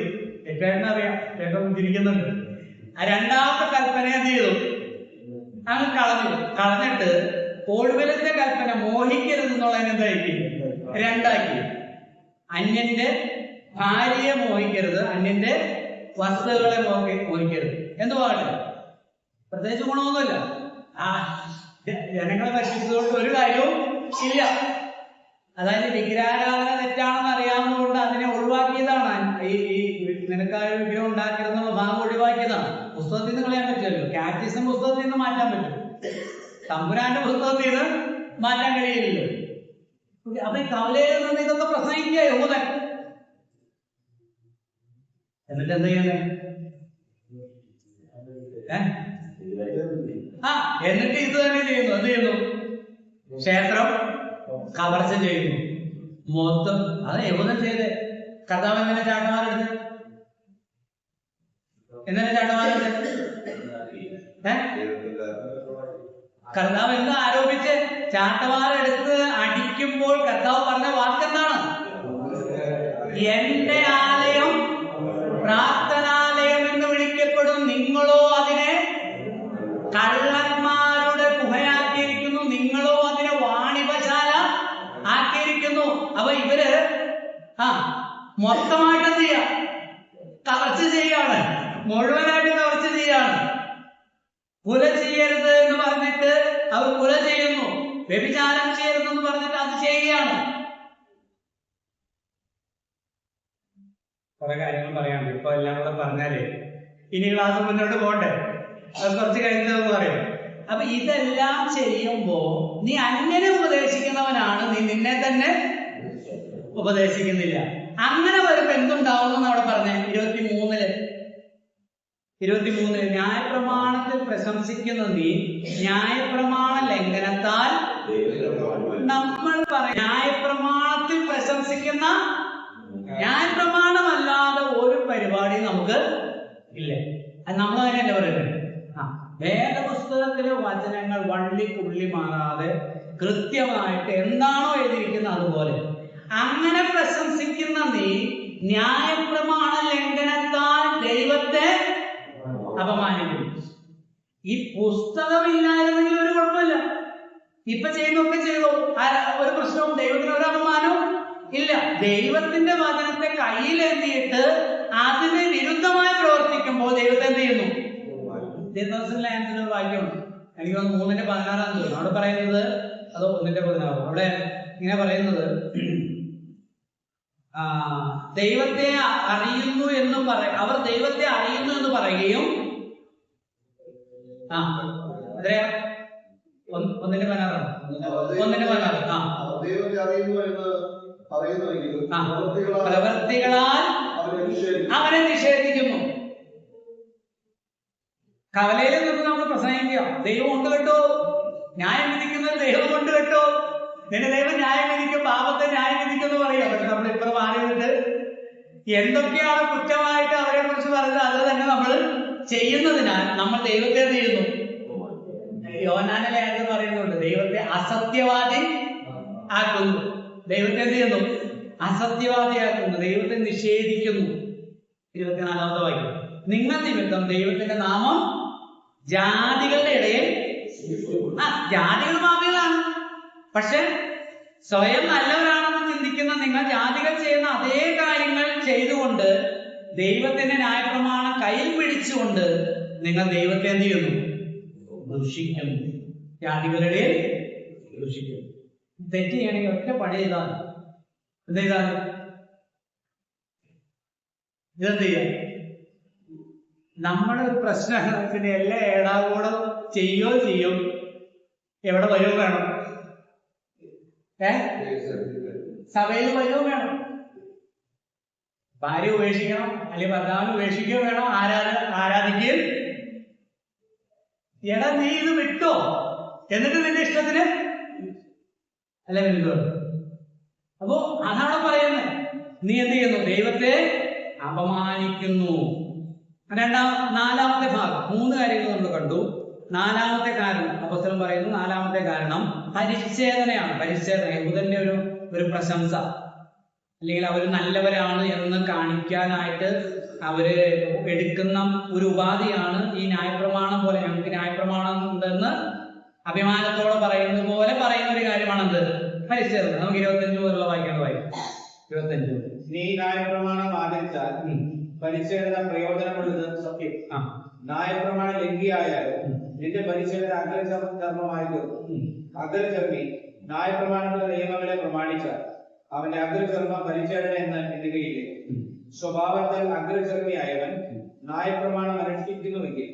ചേട്ടനറിയാം, ചേട്ടൻ ചിരിക്കുന്നുണ്ട്. ആ രണ്ടാമത്തെ കൽപ്പനയെ ചെയ്തു, അങ്ങ് കളഞ്ഞിട്ട് ഒടുവിലത്തെ കൽപ്പന മോഹിക്കരുത് എന്നുള്ളതിനെ എന്താക്കി? 2 അന്യന്റെ ഭാര്യയെ മോഹിക്കരുത്, അന്യന്റെ വസ്തുക്കളെ മോഹിക്കരുത്. എന്തുവാണ്? പ്രത്യേകിച്ച് ഗുണമൊന്നുമില്ല, ജനങ്ങളെ നശിപ്പിച്ചതുകൊണ്ട് ഒരു കാര്യവും ഇല്ല. അതായത് വിഗ്രഹാരാധന തെറ്റാണെന്ന് അറിയാവുന്നതുകൊണ്ട് അതിനെ ഒഴിവാക്കിയതാണ്. ഈ നിനക്കായ വിഗ്രഹം ഉണ്ടാക്കരുതെന്നുള്ള ഭാഗം ഒഴിവാക്കിയതാണ്. പുസ്തകത്തിൽ നിന്ന് കളയാൻ പറ്റുമല്ലോ. കാറ്റിസം പുസ്തകത്തിൽ നിന്ന് മാറ്റാൻ പറ്റും, തമ്പുരാന്റെ പുസ്തകത്തിൽ നിന്ന് മാറ്റാൻ കഴിയില്ലല്ലോ. അപ്പൊ ഈ കവലയിൽ നിന്ന് ഇതൊക്കെ പ്രസംഗിക്കുക യഹൂദൻ. എന്നിട്ട് എന്താ ചെയ്യുന്നത്? എന്നിട്ട് ഇത് തന്നെ ചെയ്യുന്നു. എന്ത് ചെയ്യുന്നു? ക്ഷേത്രം കവർച്ച ചെയ്യുന്നു മൊത്തം. അത് യഹൂദൻ ചെയ്ത്. കർത്താവ് എങ്ങനെ ചാട്ടവാറെടുത്ത്? കർത്താവ് എന്താ ആരോപിച്ച് ചാട്ടവാറെടുത്ത് അടിക്കുമ്പോൾ കർത്താവ് പറഞ്ഞ വാക്കെന്താണ്? എന്റെ ആലയം പ്രാർത്ഥനാലയം എന്ന് വിളിക്കപ്പെടും, നിങ്ങളോ അതിനെ കള്ളന്മാരുടെ ഗുഹയാക്കിയിരിക്കുന്നു, നിങ്ങളോ അതിനെ വാണിഭശാല ആക്കിയിരിക്കുന്നു. അപ്പൊ ഇവര് മൊത്തമായിട്ട് എന്ത് ചെയ്യാം? കവർച്ച ചെയ്യാണ്, മുഴുവനായിട്ട് കവർച്ച ചെയ്യാണ്. കുല ചെയ്യരുത് എന്ന് പറഞ്ഞിട്ട് അവർ കുല ചെയ്യുന്നു, വ്യഭിചാരം ചെയ്യരുതെന്ന് പറഞ്ഞിട്ട് അത് ചെയ്യുകയാണ്. കുറെ കാര്യങ്ങൾ പറയാനുണ്ട്. ഇപ്പൊ എല്ലാം കൂടെ പറഞ്ഞാലേ ഇനി ക്ലാസ് മുന്നോട്ട് പോകണ്ടേ, അത് കുറച്ച് കഴിഞ്ഞതെന്ന് പറയും. അപ്പൊ ഇതെല്ലാം ചെയ്യുമ്പോ നീ അങ്ങനെ ഉപദേശിക്കുന്നവനാണ്, നീ നിന്നെ തന്നെ ഉപദേശിക്കുന്നില്ല. അങ്ങനെ വരുമ്പോ എന്തുണ്ടാവും അവിടെ പറഞ്ഞേ? 23 ന്യായപ്രമാണത്തിൽ പ്രശംസിക്കുന്ന നീ ന്യായപ്രമാണ ലംഘനത്താൽ നമ്മൾ പറയും. ന്യായപ്രമാണത്തിൽ പ്രശംസിക്കുന്ന, ന്യായപ്രമാണമല്ലാതെ ഒരു പരിപാടി നമുക്ക് ഇല്ല. അത് നമ്മൾ തന്നെയല്ലേ പറയുന്നത്. വേദപുസ്തകത്തിലെ വചനങ്ങൾ വള്ളി പുള്ളി മാറാതെ കൃത്യമായിട്ട് എന്താണോ എഴുതിയിരിക്കുന്നത് അതുപോലെ അങ്ങനെ പ്രശംസിക്കുന്ന നീ ന്യായപ്രമാണ ലംഘനത്താൽ ദൈവത്തെ അപമാനിക്കുന്നു. ഈ പുസ്തകമില്ലായിരുന്നെങ്കിൽ ഒരു കുഴപ്പമില്ല, ഇപ്പൊ ചെയ്യുന്നൊക്കെ ചെയ്തോ, ഒരു പ്രശ്നവും, ദൈവത്തിന് ഒരു അപമാനവും ഇല്ല. ദൈവത്തിന്റെ വചനത്തെ കയ്യിലെത്തിയിട്ട് അതിന് വിരുദ്ധമായി പ്രവർത്തിക്കുമ്പോൾ ദൈവത്തെ എന്ത് ചെയ്യുന്നു? വാക്യമുണ്ട്, എനിക്ക് 3:16 തോന്നുന്നു. അവിടെ പറയുന്നത്, അതോ 1:16, അവിടെ ഇങ്ങനെ പറയുന്നത്, ദൈവത്തെ അറിയുന്നു എന്ന് അവർ ദൈവത്തെ അറിയുന്നു എന്ന് പറയുകയും 1:16 പ്രവൃത്തികളാൽ അവനെ നിഷേധിക്കുന്നു. കവലയിൽ നിന്ന് നമ്മൾ പ്രസംഗിക്കുക, ദൈവം ഉണ്ട് കേട്ടോ, ന്യായം വിധിക്കുന്നത് ദൈവം കൊണ്ട് കേട്ടോ, നിന്റെ ദൈവം ന്യായം വിധിക്കും, പാപത്തെ ന്യായം വിധിക്കും എന്ന് പറയാം. പക്ഷെ നമ്മൾ ഇപ്പൊ മാറിയിട്ട് എന്തൊക്കെയാണ് കുറ്റമായിട്ട് അവരെ കുറിച്ച് പറയുന്നത് അത് തന്നെ നമ്മൾ ചെയ്യുന്നതിനാൽ നമ്മൾ ദൈവത്തെ ചെയ്യുന്നു. യോഹന്നാന്റെ ലേഖനത്തിൽ പറയുന്നുണ്ട്, ദൈവത്തെ അസത്യവാദി ആക്കുന്നു. ദൈവത്തെ എന്ത് ചെയ്യുന്നു? അസത്യവാദിയാക്കുന്നു, ദൈവത്തെ നിഷേധിക്കുന്നു. 24-ാമത്തെ വാക്യം, നിങ്ങൾ നിമിത്തം ദൈവത്തിന്റെ നാമം ജാതികളുടെ ഇടയിൽ, ജാതികൾ പാപികളാണ്, പക്ഷെ സ്വയം നല്ലവരാണെന്ന് ചിന്തിക്കുന്ന നിങ്ങൾ ജാതികൾ ചെയ്യുന്ന അതേ കാര്യങ്ങൾ ചെയ്തുകൊണ്ട് ദൈവത്തിന്റെ ന്യായപ്രമാണം കയ്യിൽ പിടിച്ചുകൊണ്ട് നിങ്ങൾ ദൈവത്തെ എന്ത് ചെയ്യുന്നു? ദുഷിക്കുന്നു. ജാതികളുടെ ദുഷിക്കുന്നു. തെറ്റ് ചെയ്യണമെങ്കിൽ ഒറ്റ പണി ചെയ്താൽ എന്തെയ്താൽ ഇതെന്ത് ചെയ്യാം? നമ്മുടെ ഒരു പ്രശ്നം എല്ലാ ഏടാകൂടും ചെയ്യും, എവിടെ വരുമോ വേണം, സഭയിൽ വരുമോ വേണം, ഭാര്യ ഉപേക്ഷിക്കണം, അല്ലെങ്കിൽ ഭർത്താവിന് ഉപേക്ഷിക്കുകയോ വേണം, ആരാധിക്കുകയും. എടാ നീ ഇത് വിട്ടോ, എന്നിട്ട് നിന്റെ ഇഷ്ടത്തിന് അല്ലെ വിട്ടോ. അപ്പോ അതാണ് പറയുന്നത്, നീ എന്ത് ചെയ്യുന്നു? ദൈവത്തെ അപമാനിക്കുന്നു. 4-ാമത്തെ ഭാഗം, 3 കാര്യങ്ങൾ നമ്മൾ കണ്ടു. 4-ാമത്തെ കാരണം അപ്പോസ്തലൻ പറയുന്നു, 4-ാമത്തെ കാരണം പരിച്ഛേദനയാണ്. പരിച്ഛേദന യഹൂദന്റെ ഒരു പ്രശംസ, അല്ലെങ്കിൽ അവർ നല്ലവരാണ് എന്ന് കാണിക്കാനായിട്ട് അവര് എടുക്കുന്ന ഒരു ഉപാധിയാണ് ഈ ന്യായപ്രമാണം പോലെ. ഞങ്ങൾക്ക് ന്യായപ്രമാണം ഉണ്ടെന്ന് അഭിമാനത്തോടെ പറയുന്നത് പോലെ പറയുന്ന ഒരു കാര്യമാണെന്ത്? പരിച്ഛേദന. നമുക്ക് 25 മുതലുള്ള വാക്യങ്ങൾ വായിക്കാം. 25. നീ ന്യായപ്രമാണം ആദരിച്ചാൽ പരിച്ഛേദന പ്രയോജനമുള്ളത് സത്യം. ന്യായപ്രമാണ ലംഘിയായാലും നിന്റെ പരിച്ഛേദന അഗ്രചർമ്മമായി തീർന്നു. അഗ്രചർമ്മി ന്യായപ്രമാണത്തിന്റെ നിയമങ്ങളെ പ്രമാണിച്ചാൽ അവന്റെ അഗ്രചർമ്മം പരിച്ഛേദന എന്ന് എണ്ണുകയില്ലേ. സ്വഭാവത്താൽ അഗ്രചർമ്മിയായവൻ ന്യായപ്രമാണം അനുഷ്ഠിക്കുന്നുവെങ്കിൽ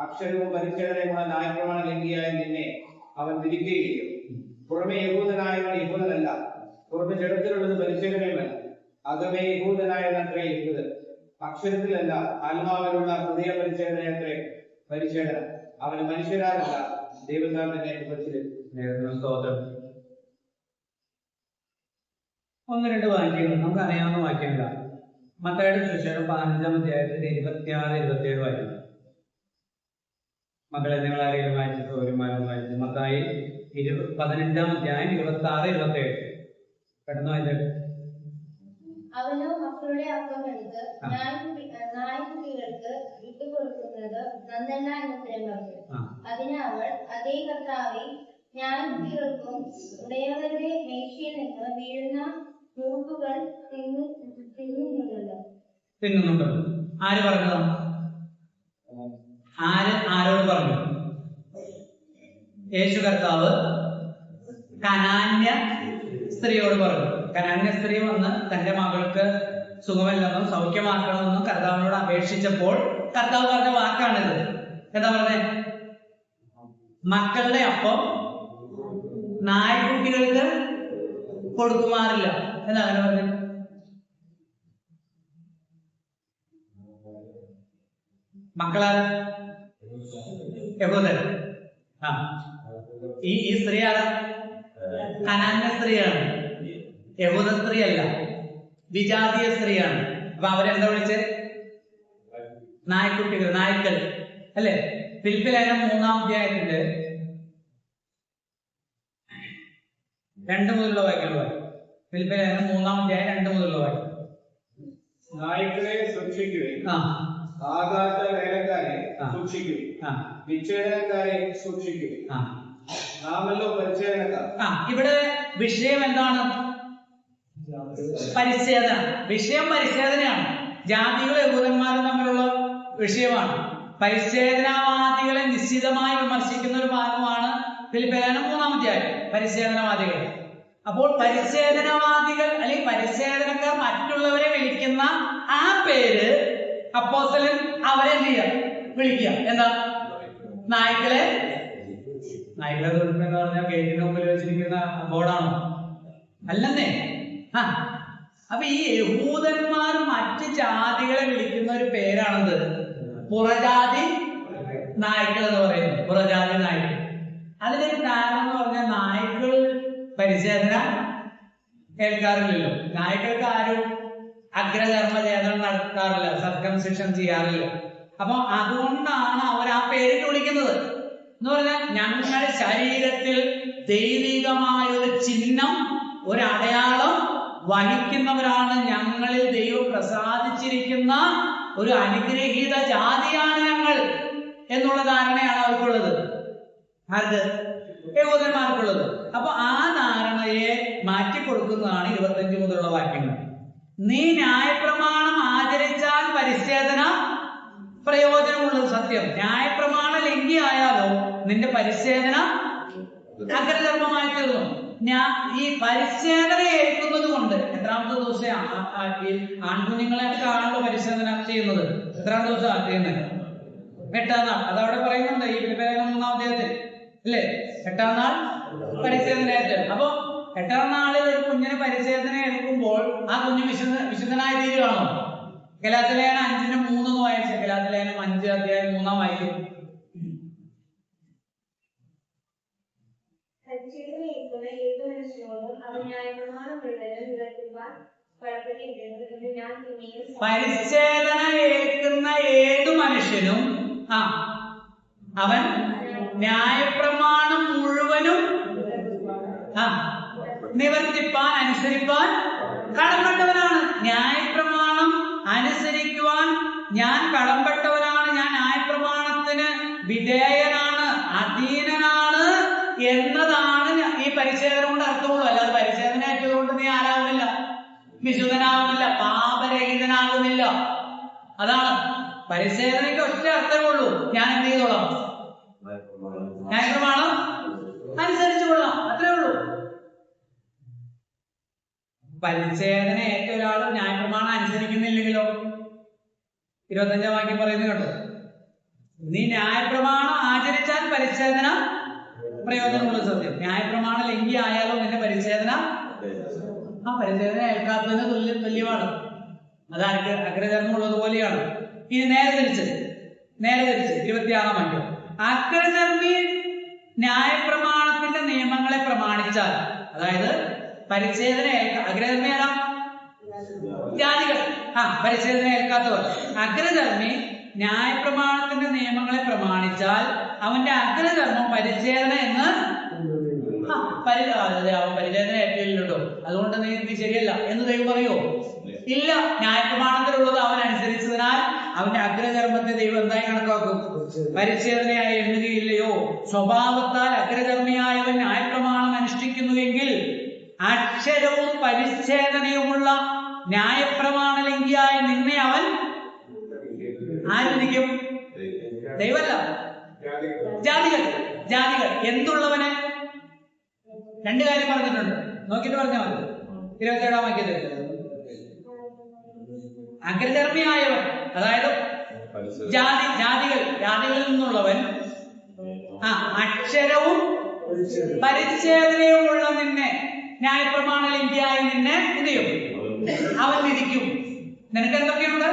അക്ഷരവും പരിച്ഛേദനയുമുള്ള ന്യായപ്രമാണ ലംഘിയായ നിന്നെ അവൻ വിധിക്കുകയില്ല. പുറമെ യഹൂദനായവൻ യഹൂദനല്ല, പുറമെ ജഡത്തിലുള്ളത് പരിച്ഛേദനയുമല്ല. അകമേ യഹൂദനായവനത്രേ യഹൂദൻ, അക്ഷരത്തിലല്ല ആത്മാവിലുള്ള ഹൃദയ പരിച്ഛേദനയത്രേ പരിച്ഛേദന. അവന് മനുഷ്യരാലല്ല ദൈവത്താൽ തന്നെ സ്തോത്രം. 1-2 വാക്യങ്ങൾ നമുക്ക് അറിയാവുന്ന വാക്യങ്ങളാണ്. മത്തായിയുടെ സുവിശേഷം 15-ാം അധ്യായത്തിൽ 26-27 വാക്യം. മക്കളെ നിങ്ങൾ ആരെങ്കിലും വായിച്ചിട്ട് ഒരു മാനം വായിച്ചു. മത്തായി 15-ാം അധ്യായം 26-27 പെട്ടെന്ന് വായിച്ചിട്ട്. അവനോ മക്കളുടെ അപ്പങ്ങൾക്ക് നായ്ക്കുട്ടികൾക്ക് വിട്ടുകൊടുക്കുന്നത് നന്നല്ല എന്ന് ഉത്തരം പറഞ്ഞു. അതിന് അവർ, അതേ കർത്താവേ, നായ്ക്കുട്ടികൾക്കും ഉടയവരുടെ മേശയിൽ നിന്ന് വീഴുന്ന നുറുക്കുകൾ തിന്നുന്നുണ്ട്. ആര് പറഞ്ഞതാ? ആരോട് പറഞ്ഞു? യേശു കർത്താവ് കനാന്യ സ്ത്രീയോട് പറഞ്ഞു. കനാന്യ സ്ത്രീ വന്ന് തന്റെ മകൾക്ക് സുഖമില്ലെന്നും സൗഖ്യമാക്കണമെന്നും കർത്താവിനോട് അപേക്ഷിച്ചപ്പോൾ കർത്താവ് പറഞ്ഞ വാക്കാണിത്. എന്താ പറഞ്ഞേ? മക്കളുടെ അപ്പം നായ്ക്കുട്ടികൾക്ക് കൊടുക്കുമാറില്ല. എന്താ അങ്ങനെ പറഞ്ഞത്? മക്കളാണ് യഹൂദൻ. ഈ സ്ത്രീ ആരാ? കനാന്യ സ്ത്രീയാണ്, യഹൂദ സ്ത്രീ അല്ല, വിജാതീയ സ്ത്രീയാണ്. അപ്പൊ അവരെന്താ വിളിച്ചത്? നായ്ക്കുട്ടികൾ, നായ്ക്കൾ അല്ലെ? ഫിലിപ്പി ലേഖനം 3-ാം അധ്യായത്തിന്റെ 2 മുതലുള്ള വാക്യങ്ങൾ. ഫിലിപ്പി ലേഖനം 3-ാം അധ്യായം 2 മുതലുള്ള വാക്യം. നായ്ക്കളെ സൂക്ഷിക്കുകയും ആകാശ വേലക്കാരെ സൂക്ഷിക്കുകയും വിച്ഛേദനക്കാരെ സൂക്ഷിക്കുകയും നാമല്ലോ പരിച്ഛേദനക്കാർ. ഇവിടെ വിഷയം എന്താണ്? പരിച്ഛേദന. വിഷയം പരിച്ഛേദനയാണ്. ജാതികളും യഹൂദന്മാരും തമ്മിലുള്ള വിഷയമാണ്. പരിച്ഛേദനവാദികളെ നിശ്ചിതമായി വിമർശിക്കുന്ന ഒരു ഭാഗമാണ് ഫിലിപ്പി ലേഖനം 3-ാം അധ്യായം. പരിച്ഛേദനവാദികൾ. അപ്പോൾ പരിച്ഛേദനവാദികൾ അല്ലെങ്കിൽ പരിച്ഛേദനക്കാർ മറ്റുള്ളവരെ വിളിക്കുന്ന ആ പേര് അപ്പോസ്തലൻ അവരെ എന്ത് ചെയ്യുക? വിളിക്കുക. എന്താ? നായ്ക്കളെ. നായ്ക്കളെ എന്ന് പറഞ്ഞാൽ ഗേറ്റിന് മുമ്പിൽ വെച്ചിരിക്കുന്ന ബോർഡാണോ? അല്ലെന്നേ. അപ്പൊ ഈ യഹൂദന്മാർ മറ്റ് ജാതികളെ വിളിക്കുന്ന ഒരു പേരാണെന്ത്? പുറജാതി നായ്ക്കൾ എന്ന് പറയുന്നത്. പുറജാതി നായ്ക്കൾ. അതിനൊരു കാരണം എന്ന് പറഞ്ഞാൽ നായ്ക്കൾ പരിശോധന ഏൽക്കാറില്ലല്ലോ. നായ്ക്കൾക്ക് ആരും അഗ്രചർമ്മഛേദനം നടത്താറില്ല, സർക്കംസിഷൻ ചെയ്യാറില്ല. അപ്പൊ അതുകൊണ്ടാണ് അവർ ആ പേരിട്ട് വിളിക്കുന്നത്. എന്ന് പറഞ്ഞാൽ ഞങ്ങളുടെ ശരീരത്തിൽ ദൈവികമായ ഒരു ചിഹ്നം, ഒരു അടയാളം വഹിക്കുന്നവരാണ്, ഞങ്ങളിൽ ദൈവം പ്രസാദിച്ചിരിക്കുന്ന ഒരു അനുഗ്രഹീത ജാതിയാണ് ഞങ്ങൾ എന്നുള്ള ധാരണയാണ് അവർക്കുള്ളത്. ആർക്ക്? യഹൂദന്മാർക്കുള്ളത്. അപ്പൊ ആ ധാരണയെ മാറ്റിക്കൊടുക്കുന്നതാണ് 25 മുതലുള്ള വാക്യങ്ങൾ. നീ ന്യായപ്രമാണം ആചരിച്ചാൽ പരിച്ഛേദന പ്രയോജനമുള്ളത് സത്യം. ന്യായപ്രമാണ ലംഘിയായാലോ നിന്റെ പരിച്ഛേദന അഗ്രചർമ്മമായി തീർന്നു. ഈ പരിച്ഛേദന ഏൽക്കുന്നത് കൊണ്ട് എത്രാമത്തെ ദിവസം ആൺകുഞ്ഞുങ്ങളെയൊക്കെ ആണല്ലോ പരിച്ഛേദന ചെയ്യുന്നത്? എത്രാം ദിവസമാണ് ചെയ്യുന്നത്? 8ാം നാൾ. അതവിടെ പറയുന്നുണ്ട് ഈ 3-ാം അധ്യായത്തിൽ അല്ലേ? 8ാം നാൾ പരിച്ഛേദനയേറ്റ്. അപ്പൊ 8ാം നാളിൽ ഒരു കുഞ്ഞിന് പരിച്ഛേദന ഏൽക്കുമ്പോൾ ആ കുഞ്ഞ് വിശുദ്ധനായി തീരുകയാണോ? ഗലാത്യലേഖനം 5:3 വായിച്ച ഗലാത്യലേഖനം 5:3 വായിക്കും. പരിച്ഛേദന ഏൽക്കുന്ന ഏതു മനുഷ്യനും അവൻ ന്യായപ്രമാണം മുഴുവനും നിവർത്തിപ്പാൻ അനുസരിപ്പാൻ കടപ്പെട്ടവനാണ്. ന്യായപ്രമാണം അനുസരിക്കുവാൻ ഞാൻ കടപ്പെട്ടവനാണ്, ഞാൻ ന്യായപ്രമാണത്തിന് വിധേയനാണ്, അധീനനാണ് എന്നതാണ് ഈ പരിച്ഛേദന കൊണ്ട് അർത്ഥമുള്ളൂ. അല്ലാതെ പരിച്ഛേദന ഏറ്റതുകൊണ്ട് നീ ആരാകുന്നില്ല, വിശുദ്ധനാകുന്നില്ല, പാപരഹിതനാകുന്നില്ല. അതാണ് പരിച്ഛേദനയ്ക്ക് ഒറ്റ അർത്ഥമുള്ളൂ. ഞാൻ എന്ത് ചെയ്തോളാം? ന്യായപ്രമാണം അനുസരിച്ചു കൊള്ളാം, അത്രേ ഉള്ളൂ. പരിച്ഛേദന ഏറ്റ ഒരാൾ ന്യായപ്രമാണം അനുസരിക്കുന്നില്ലെങ്കിലോ? 25ാം വാക്യം പറയുന്നത് കേട്ടോ, നീ ന്യായപ്രമാണം ആചരിച്ചാൽ പരിച്ഛേദന പ്രയോജനമുള്ള സത്യം. ന്യായപ്രമാണം ലംഘി ആയാലോ നിന്റെ പരിച്ഛേദന പരിച്ഛേദന ഏൽക്കാത്തതിന് തുല്യമാണ്. അത് അഗ്രചർമ്മം ഉള്ളതുപോലെയാണ്. ഇനി നേരെ തിരിച്ച് 26ാം വാക്യം, അഗ്രചർമ്മി ന്യായപ്രമാണത്തിന്റെ നിയമങ്ങളെ പ്രമാണിച്ചാൽ, അതായത് പരിച്ഛേദന അഗ്രചർമ്മി ആരാ? ജാതികൾ. പരിച്ഛേദന ഏൽക്കാത്തവർ. അഗ്രചർമ്മി ന്യായപ്രമാണത്തിന്റെ നിയമങ്ങളെ പ്രമാണിച്ചാൽ അവന്റെ അഗ്രചർമ്മം പരിച്ഛേദന എന്ന് പരിച്ഛേദന ഏറ്റില്ലല്ലോ, അതുകൊണ്ട് നീ ശരിയല്ല എന്ന് ദൈവം പറയുമോ? ഇല്ല. ന്യായപ്രമാണത്തിലുള്ളത് അവൻ അനുസരിച്ചതിനാൽ അവന്റെ അഗ്രചർമ്മത്തെ ദൈവം എന്തായി കണക്കാക്കും? പരിച്ഛേദനയായി എണ്ണുകയില്ലയോ? സ്വഭാവത്താൽ അഗ്രചർമ്മിയായവൻ ന്യായപ്രമാണം അനുഷ്ഠിക്കുന്നുവെങ്കിൽ അക്ഷരവും പരിച്ഛേദനയുമുള്ള ന്യായപ്രമാണ ലംഘിയായ നിന്നെ അവൻ ആയിരിക്കും? ദൈവമല്ല, ജാതികൾ. എന്തുള്ളവന്? 2 കാര്യം പറഞ്ഞിട്ടുണ്ട്, നോക്കിട്ട് പറഞ്ഞാൽ മതി. 27ാം വാക്യത്തിൽ അഗ്രചർമ്മിയായവൻ, അതായത് ജാതികളിൽ നിന്നുള്ളവൻ, അക്ഷരവും പരിച്ഛേദനയുമുള്ള നിന്നെ, ന്യായപ്രമാണ ലംഘിയായി നിന്നെ എന്ത് ചെയ്യും? അവൻ വിധിക്കും. നിനക്ക് എന്തൊക്കെയുണ്ട്?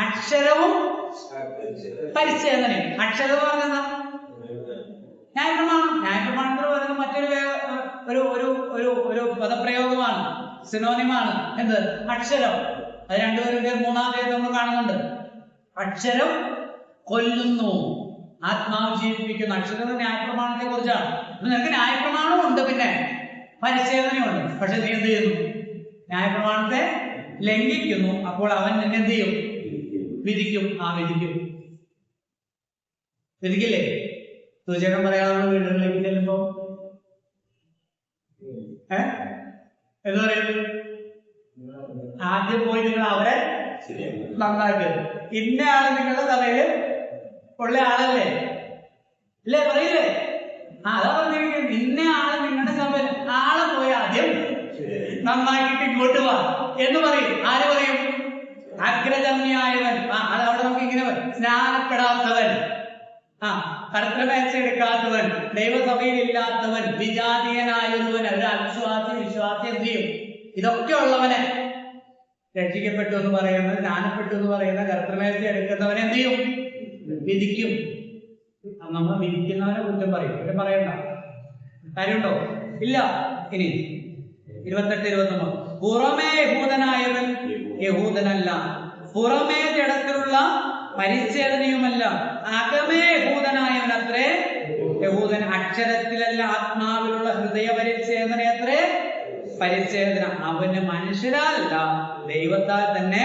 അക്ഷരവും പരിച്ഛേദനയും. അക്ഷരം പറഞ്ഞത് ന്യായപ്രമാണത്തിൽ പറയുന്നത് മറ്റൊരു പദപ്രയോഗമാണ്, സിനോണിമാണ്. എന്ത്? അക്ഷരം. അത് 2 3-ാം അധ്യായത്തിൽ നമ്മൾ കാണുന്നുണ്ട്. അക്ഷരം കൊല്ലുന്നു, ആത്മാവ് ജീവിപ്പിക്കുന്നു. അക്ഷരം ന്യായപ്രമാണത്തെ കുറിച്ചാണ്. നിനക്ക് ന്യായപ്രമാണവും ഉണ്ട്, പിന്നെ പരിച്ഛേദനയുണ്ട്. പക്ഷെ നീ എന്ത് ചെയ്യുന്നു? ന്യായപ്രമാണത്തെ ലംഘിക്കുന്നു. അപ്പോൾ അവൻ നിന്നെ എന്ത് ചെയ്യും? വിധിക്കും. വിധിക്കില്ലേ? സൂചകം പറയാതെ വീടുകളിലേക്ക് ചെല്ലുമ്പോ എന്ന് പറയുന്നത്, ആദ്യം പോയി നിങ്ങൾ അവരെ നന്നായിട്ട്, ഇന്ന ആള് നിങ്ങളുടെ സഭയില് ഉള്ള ആളല്ലേ അല്ലേ? പറയില്ലേ? അതാ പറഞ്ഞിരിക്കുന്നത്. ഇന്ന ആള് നിങ്ങളുടെ സഭയിൽ ആളെ പോയി ആദ്യം നന്നാക്കിയിട്ട് ഇങ്ങോട്ട് വാ എന്ന് പറയും. ആര് പറയും? അഗ്രചർമ്മിയായവൻ. അത് അവിടെ നമുക്ക് ഇങ്ങനെ സ്നാനപ്പെടാത്തവൻ, കർത്തൃമേശ എടുക്കാത്തവൻ, ദൈവസഭയിൽ ഇല്ലാത്തവൻ, വിജാതീയനായൊരുവൻ, ഒരു അവിശ്വാസി വിശ്വാസി എന്ത് ചെയ്യും? ഇതൊക്കെ ഉള്ളവനെ രക്ഷിക്കപ്പെട്ടു എന്ന് പറയുന്നത്, ജ്ഞാനപ്പെട്ടു എന്ന് പറയുന്ന കർത്തൃമേശ എടുക്കുന്നവനെ എന്ത് ചെയ്യും? വിധിക്കും. നമ്മൾ വിധിക്കുന്നവനെ കുറ്റം പറയും. കുറ്റം പറയണ്ട കാര്യമുണ്ടോ? ഇല്ല. ഇനി 28-29 പുറമേ യഹൂദനായവൻ യഹൂദനല്ല, പുറമേ ജഡത്തിലുള്ള പരിച്ഛേദനയുമല്ല, അകമേ യഹൂദനായവൻ അത്രേ യഹൂദൻ. അക്ഷരത്തിലല്ല ആത്മാവിലുള്ള ഹൃദയ പരിച്ഛേദന അത്രേ പരിച്ഛേദന. അവന് മനുഷ്യരാലല്ല ദൈവത്താൽ തന്നെ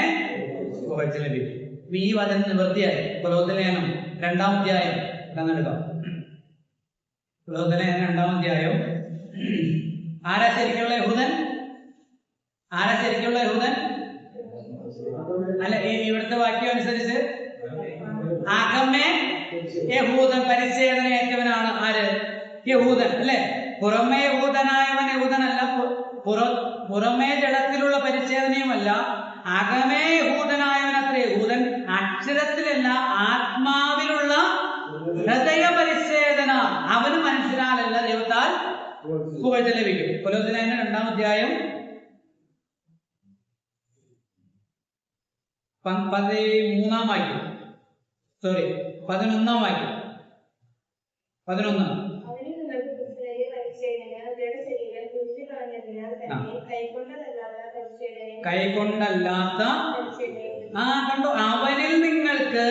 പുകഴ്ച ലഭിക്കും. ഈ വചനം നിവൃത്തിയായി. കൊലോസ്യലേഖനം 2-ാം അധ്യായം എടുക്കാം. കൊലോസ്യലേഖനം 2-ാം അധ്യായം. ആരാ ശരിക്കുള്ള യഹൂദൻ? ആരാ ശരിക്കുള്ള യഹൂദൻ? അല്ല, ഇവിടുത്തെ വാക്യം അനുസരിച്ച് അകമേ യഹൂദൻ, പരിച്ഛേദന ഏറ്റവനാണ് ആര്? യഹൂദൻ അല്ലെ. പുറമേ യഹൂദനായവൻ യഹൂദനല്ല, പുറമേ ജഡത്തിലുള്ള പരിച്ഛേദനയുമല്ല, അകമേ യഹൂദനായവൻ അത്ര യഹൂദൻ. അക്ഷരത്തിലല്ല ആത്മാവിലുള്ള ഹൃദയ പരിച്ഛേദന. അവന് മനുഷ്യരാലല്ല ദൈവത്താൽ പുകഴ്ച ലഭിക്കും. കൊലോസ്യലേഖനം 2-ാം അധ്യായം 11-ാം വാക്യം. 11. കൈകൊണ്ടല്ലാത്ത കണ്ടു, അവനിൽ നിങ്ങൾക്ക്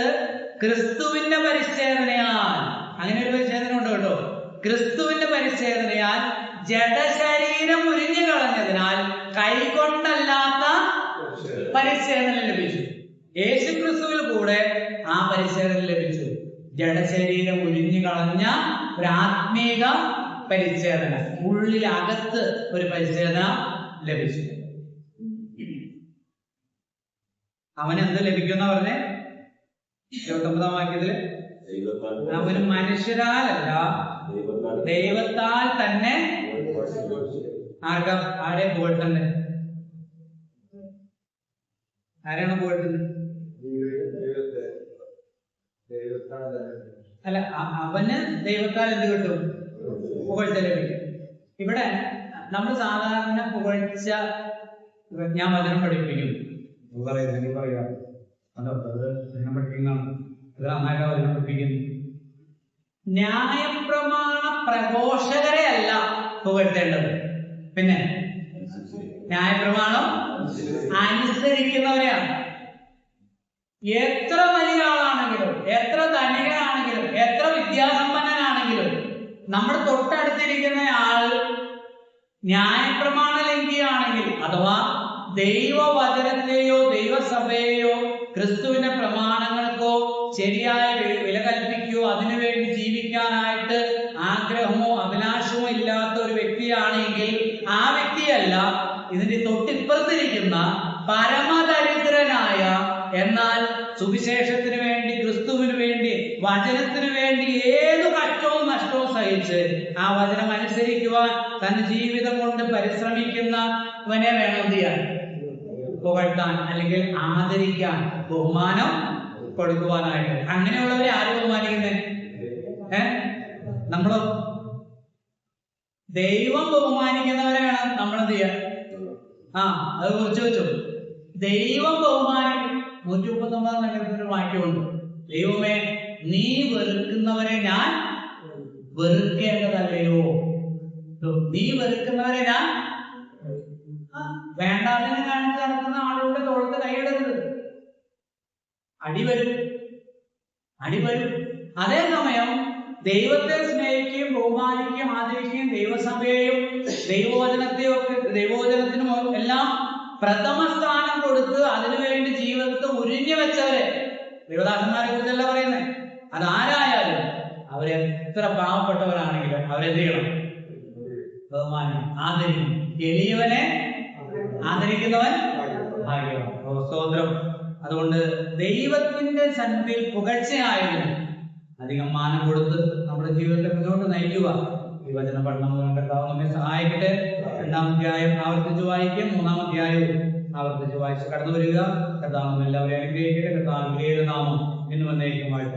ക്രിസ്തുവിന്റെ പരിച്ഛേദനയാൽ, അങ്ങനെ ഒരു പരിച്ഛേദന ഉണ്ട് കേട്ടോ, ക്രിസ്തുവിന്റെ പരിച്ഛേദനയാൽ ജഡശരീരം ഉരിഞ്ഞു കളഞ്ഞതിനാൽ കൈകൊണ്ടല്ലാത്ത പരിച്ഛേദന ലഭിച്ചു. യേശു ക്രിസ്തുവിൽ കൂടെ ആ പരിച്ഛേദന ലഭിച്ചു. ജഡശരീരം ഉരിഞ്ഞു കളഞ്ഞ ഒരു ആത്മീക പരിച്ഛേദന, ഉള്ളിലകത്ത് ഒരു പരിച്ഛേദന ലഭിച്ചു. അവനെന്ത് ലഭിക്കുന്ന പറഞ്ഞേ 29-ാം വാക്യത്തില്? അവന് മനുഷ്യരാലല്ല ദൈവത്താൽ തന്നെ. ആരെ പുകഴ്ത്തണ്ടേ? ആരാണ് പുകഴ്ത്തുന്നത്? അല്ല, അവന് ദൈവത്താൽ എന്ത് കിട്ടും? പുകഴ്ച ലഭിക്കും. ഇവിടെ നമ്മൾ സാധാരണ പുകഴ്ച, ഞാൻ വചനം പഠിപ്പിക്കും പറയുക, അതോ അത് വചനം പഠിപ്പിക്കുന്നതാണ്, അത് നന്നായിട്ട് വചനം പഠിപ്പിക്കുന്നു. ന്യായപ്രമാണ പ്രഘോഷകരെ അല്ല പുകഴ്ത്തേണ്ടത്, പിന്നെ ന്യായപ്രമാണം അനുസരിക്കുന്നവരെയാണ്. എത്ര വലിയ ആളാണെങ്കിലും, എത്ര ധനികനാണെങ്കിലും, എത്ര വിദ്യാസമ്പന്നനാണെങ്കിലും, നമ്മൾ തൊട്ടടുത്തിരിക്കുന്ന ആൾ ന്യായപ്രമാണ ലംഘിയാണെങ്കിൽ, അഥവാ ദൈവവചനത്തെയോ ദൈവസഭയെയോ ക്രിസ്തുവിന്റെ പ്രമാണങ്ങൾക്കോ ശരിയായ വില കൽപ്പിക്കുകയോ അതിനുവേണ്ടി ജീവിക്കാനായിട്ട് ആഗ്രഹമോ അഭിലാഷമോ ഇല്ലാത്ത ഒരു വ്യക്തിയാണെങ്കിൽ ആ വ്യക്തിയല്ല ഇതിന്റെ തൊട്ടിപ്പുറത്തിരിക്കുന്ന പരമദരിദ്രനായ, എന്നാൽ സുവിശേഷത്തിന് വേണ്ടി, ക്രിസ്തുവിന് വേണ്ടി, വചനത്തിന് വേണ്ടി ഏതു കഷ്ടവും നഷ്ടവും സഹിച്ച് ആ വചനം അനുസരിക്കുവാൻ തന്റെ ജീവിതം കൊണ്ട് പരിശ്രമിക്കുന്നവനെ വേണം എന്ത് ചെയ്യാൻ? പുകഴ്ത്താൻ, അല്ലെങ്കിൽ ആദരിക്കാൻ, ബഹുമാനം കൊടുക്കുവാനായിട്ട്. അങ്ങനെയുള്ളവരെ ആര് ബഹുമാനിക്കുന്നേ? നമ്മളോ? ദൈവം ബഹുമാനിക്കുന്നവരെ വേണം നമ്മളെന്ത് ചെയ്യാൻ? അത് കുറിച്ച് വെച്ചു. ദൈവം ബഹുമാനിക്കും. 139-ാം നഗരത്തിലൊരു വാക്യമുണ്ട്, ദൈവമേ നീ വെറുക്കുന്നവരെ ഞാൻ വെറുക്കേണ്ടതല്ലയോ? നീ വെറുക്കുന്നവരെ ഞാൻ വേണ്ടാതിനെ കാണിച്ച് നടക്കുന്ന ആളുകളുടെ തോളത്ത് കൈയിടരുത്. അടി വരും. അതേസമയം ദൈവത്തെ സ്നേഹിക്കുകയും ബഹുമാനിക്കുകയും ആദരിക്കുകയും ദൈവസഭയെയും ദൈവവചനത്തിനും എല്ലാം പ്രഥമ സ്ഥാനം കൊടുത്ത് അതിനുവേണ്ടി ജീവിതത്തെ ഉരിഞ്ഞു വെച്ചവരെ, ദൈവദാസന്മാരെ കുറിച്ചല്ല പറയുന്നത്, അതാരായാലും അവരെത്ര പാവപ്പെട്ടവരാണെങ്കിലും അവരെന്ത് ചെയ്യണം? ബഹുമാനിക്കും, ആദരിക്കും. എളിയവനെ ആദരിക്കുന്നവൻ ഭാഗ്യവാൻ. സ്തോത്രം. അതുകൊണ്ട് ദൈവത്തിന്റെ സന്നിധിയിൽ പുകഴ്ചയായതിന് അധികം മാനം കൊടുത്ത് നമ്മുടെ ജീവിതത്തെ മുന്നോട്ട് നയിക്കുക. ഈ വചന പഠനം മൂലം കർത്താവ് നമ്മെ സഹായിക്കട്ടെ. 2-ാം അധ്യായം ആവർത്തിച്ച് വായിക്കും, 3-ാം അധ്യായവും ആവർത്തിച്ച് വായിച്ച് കടന്നു വരിക. കർത്താവ് എല്ലാവരെയും അനുഗ്രഹിക്കട്ടെ. കർത്താവ് നാമം ഇന്ന് വന്നേക്കുമായിട്ട്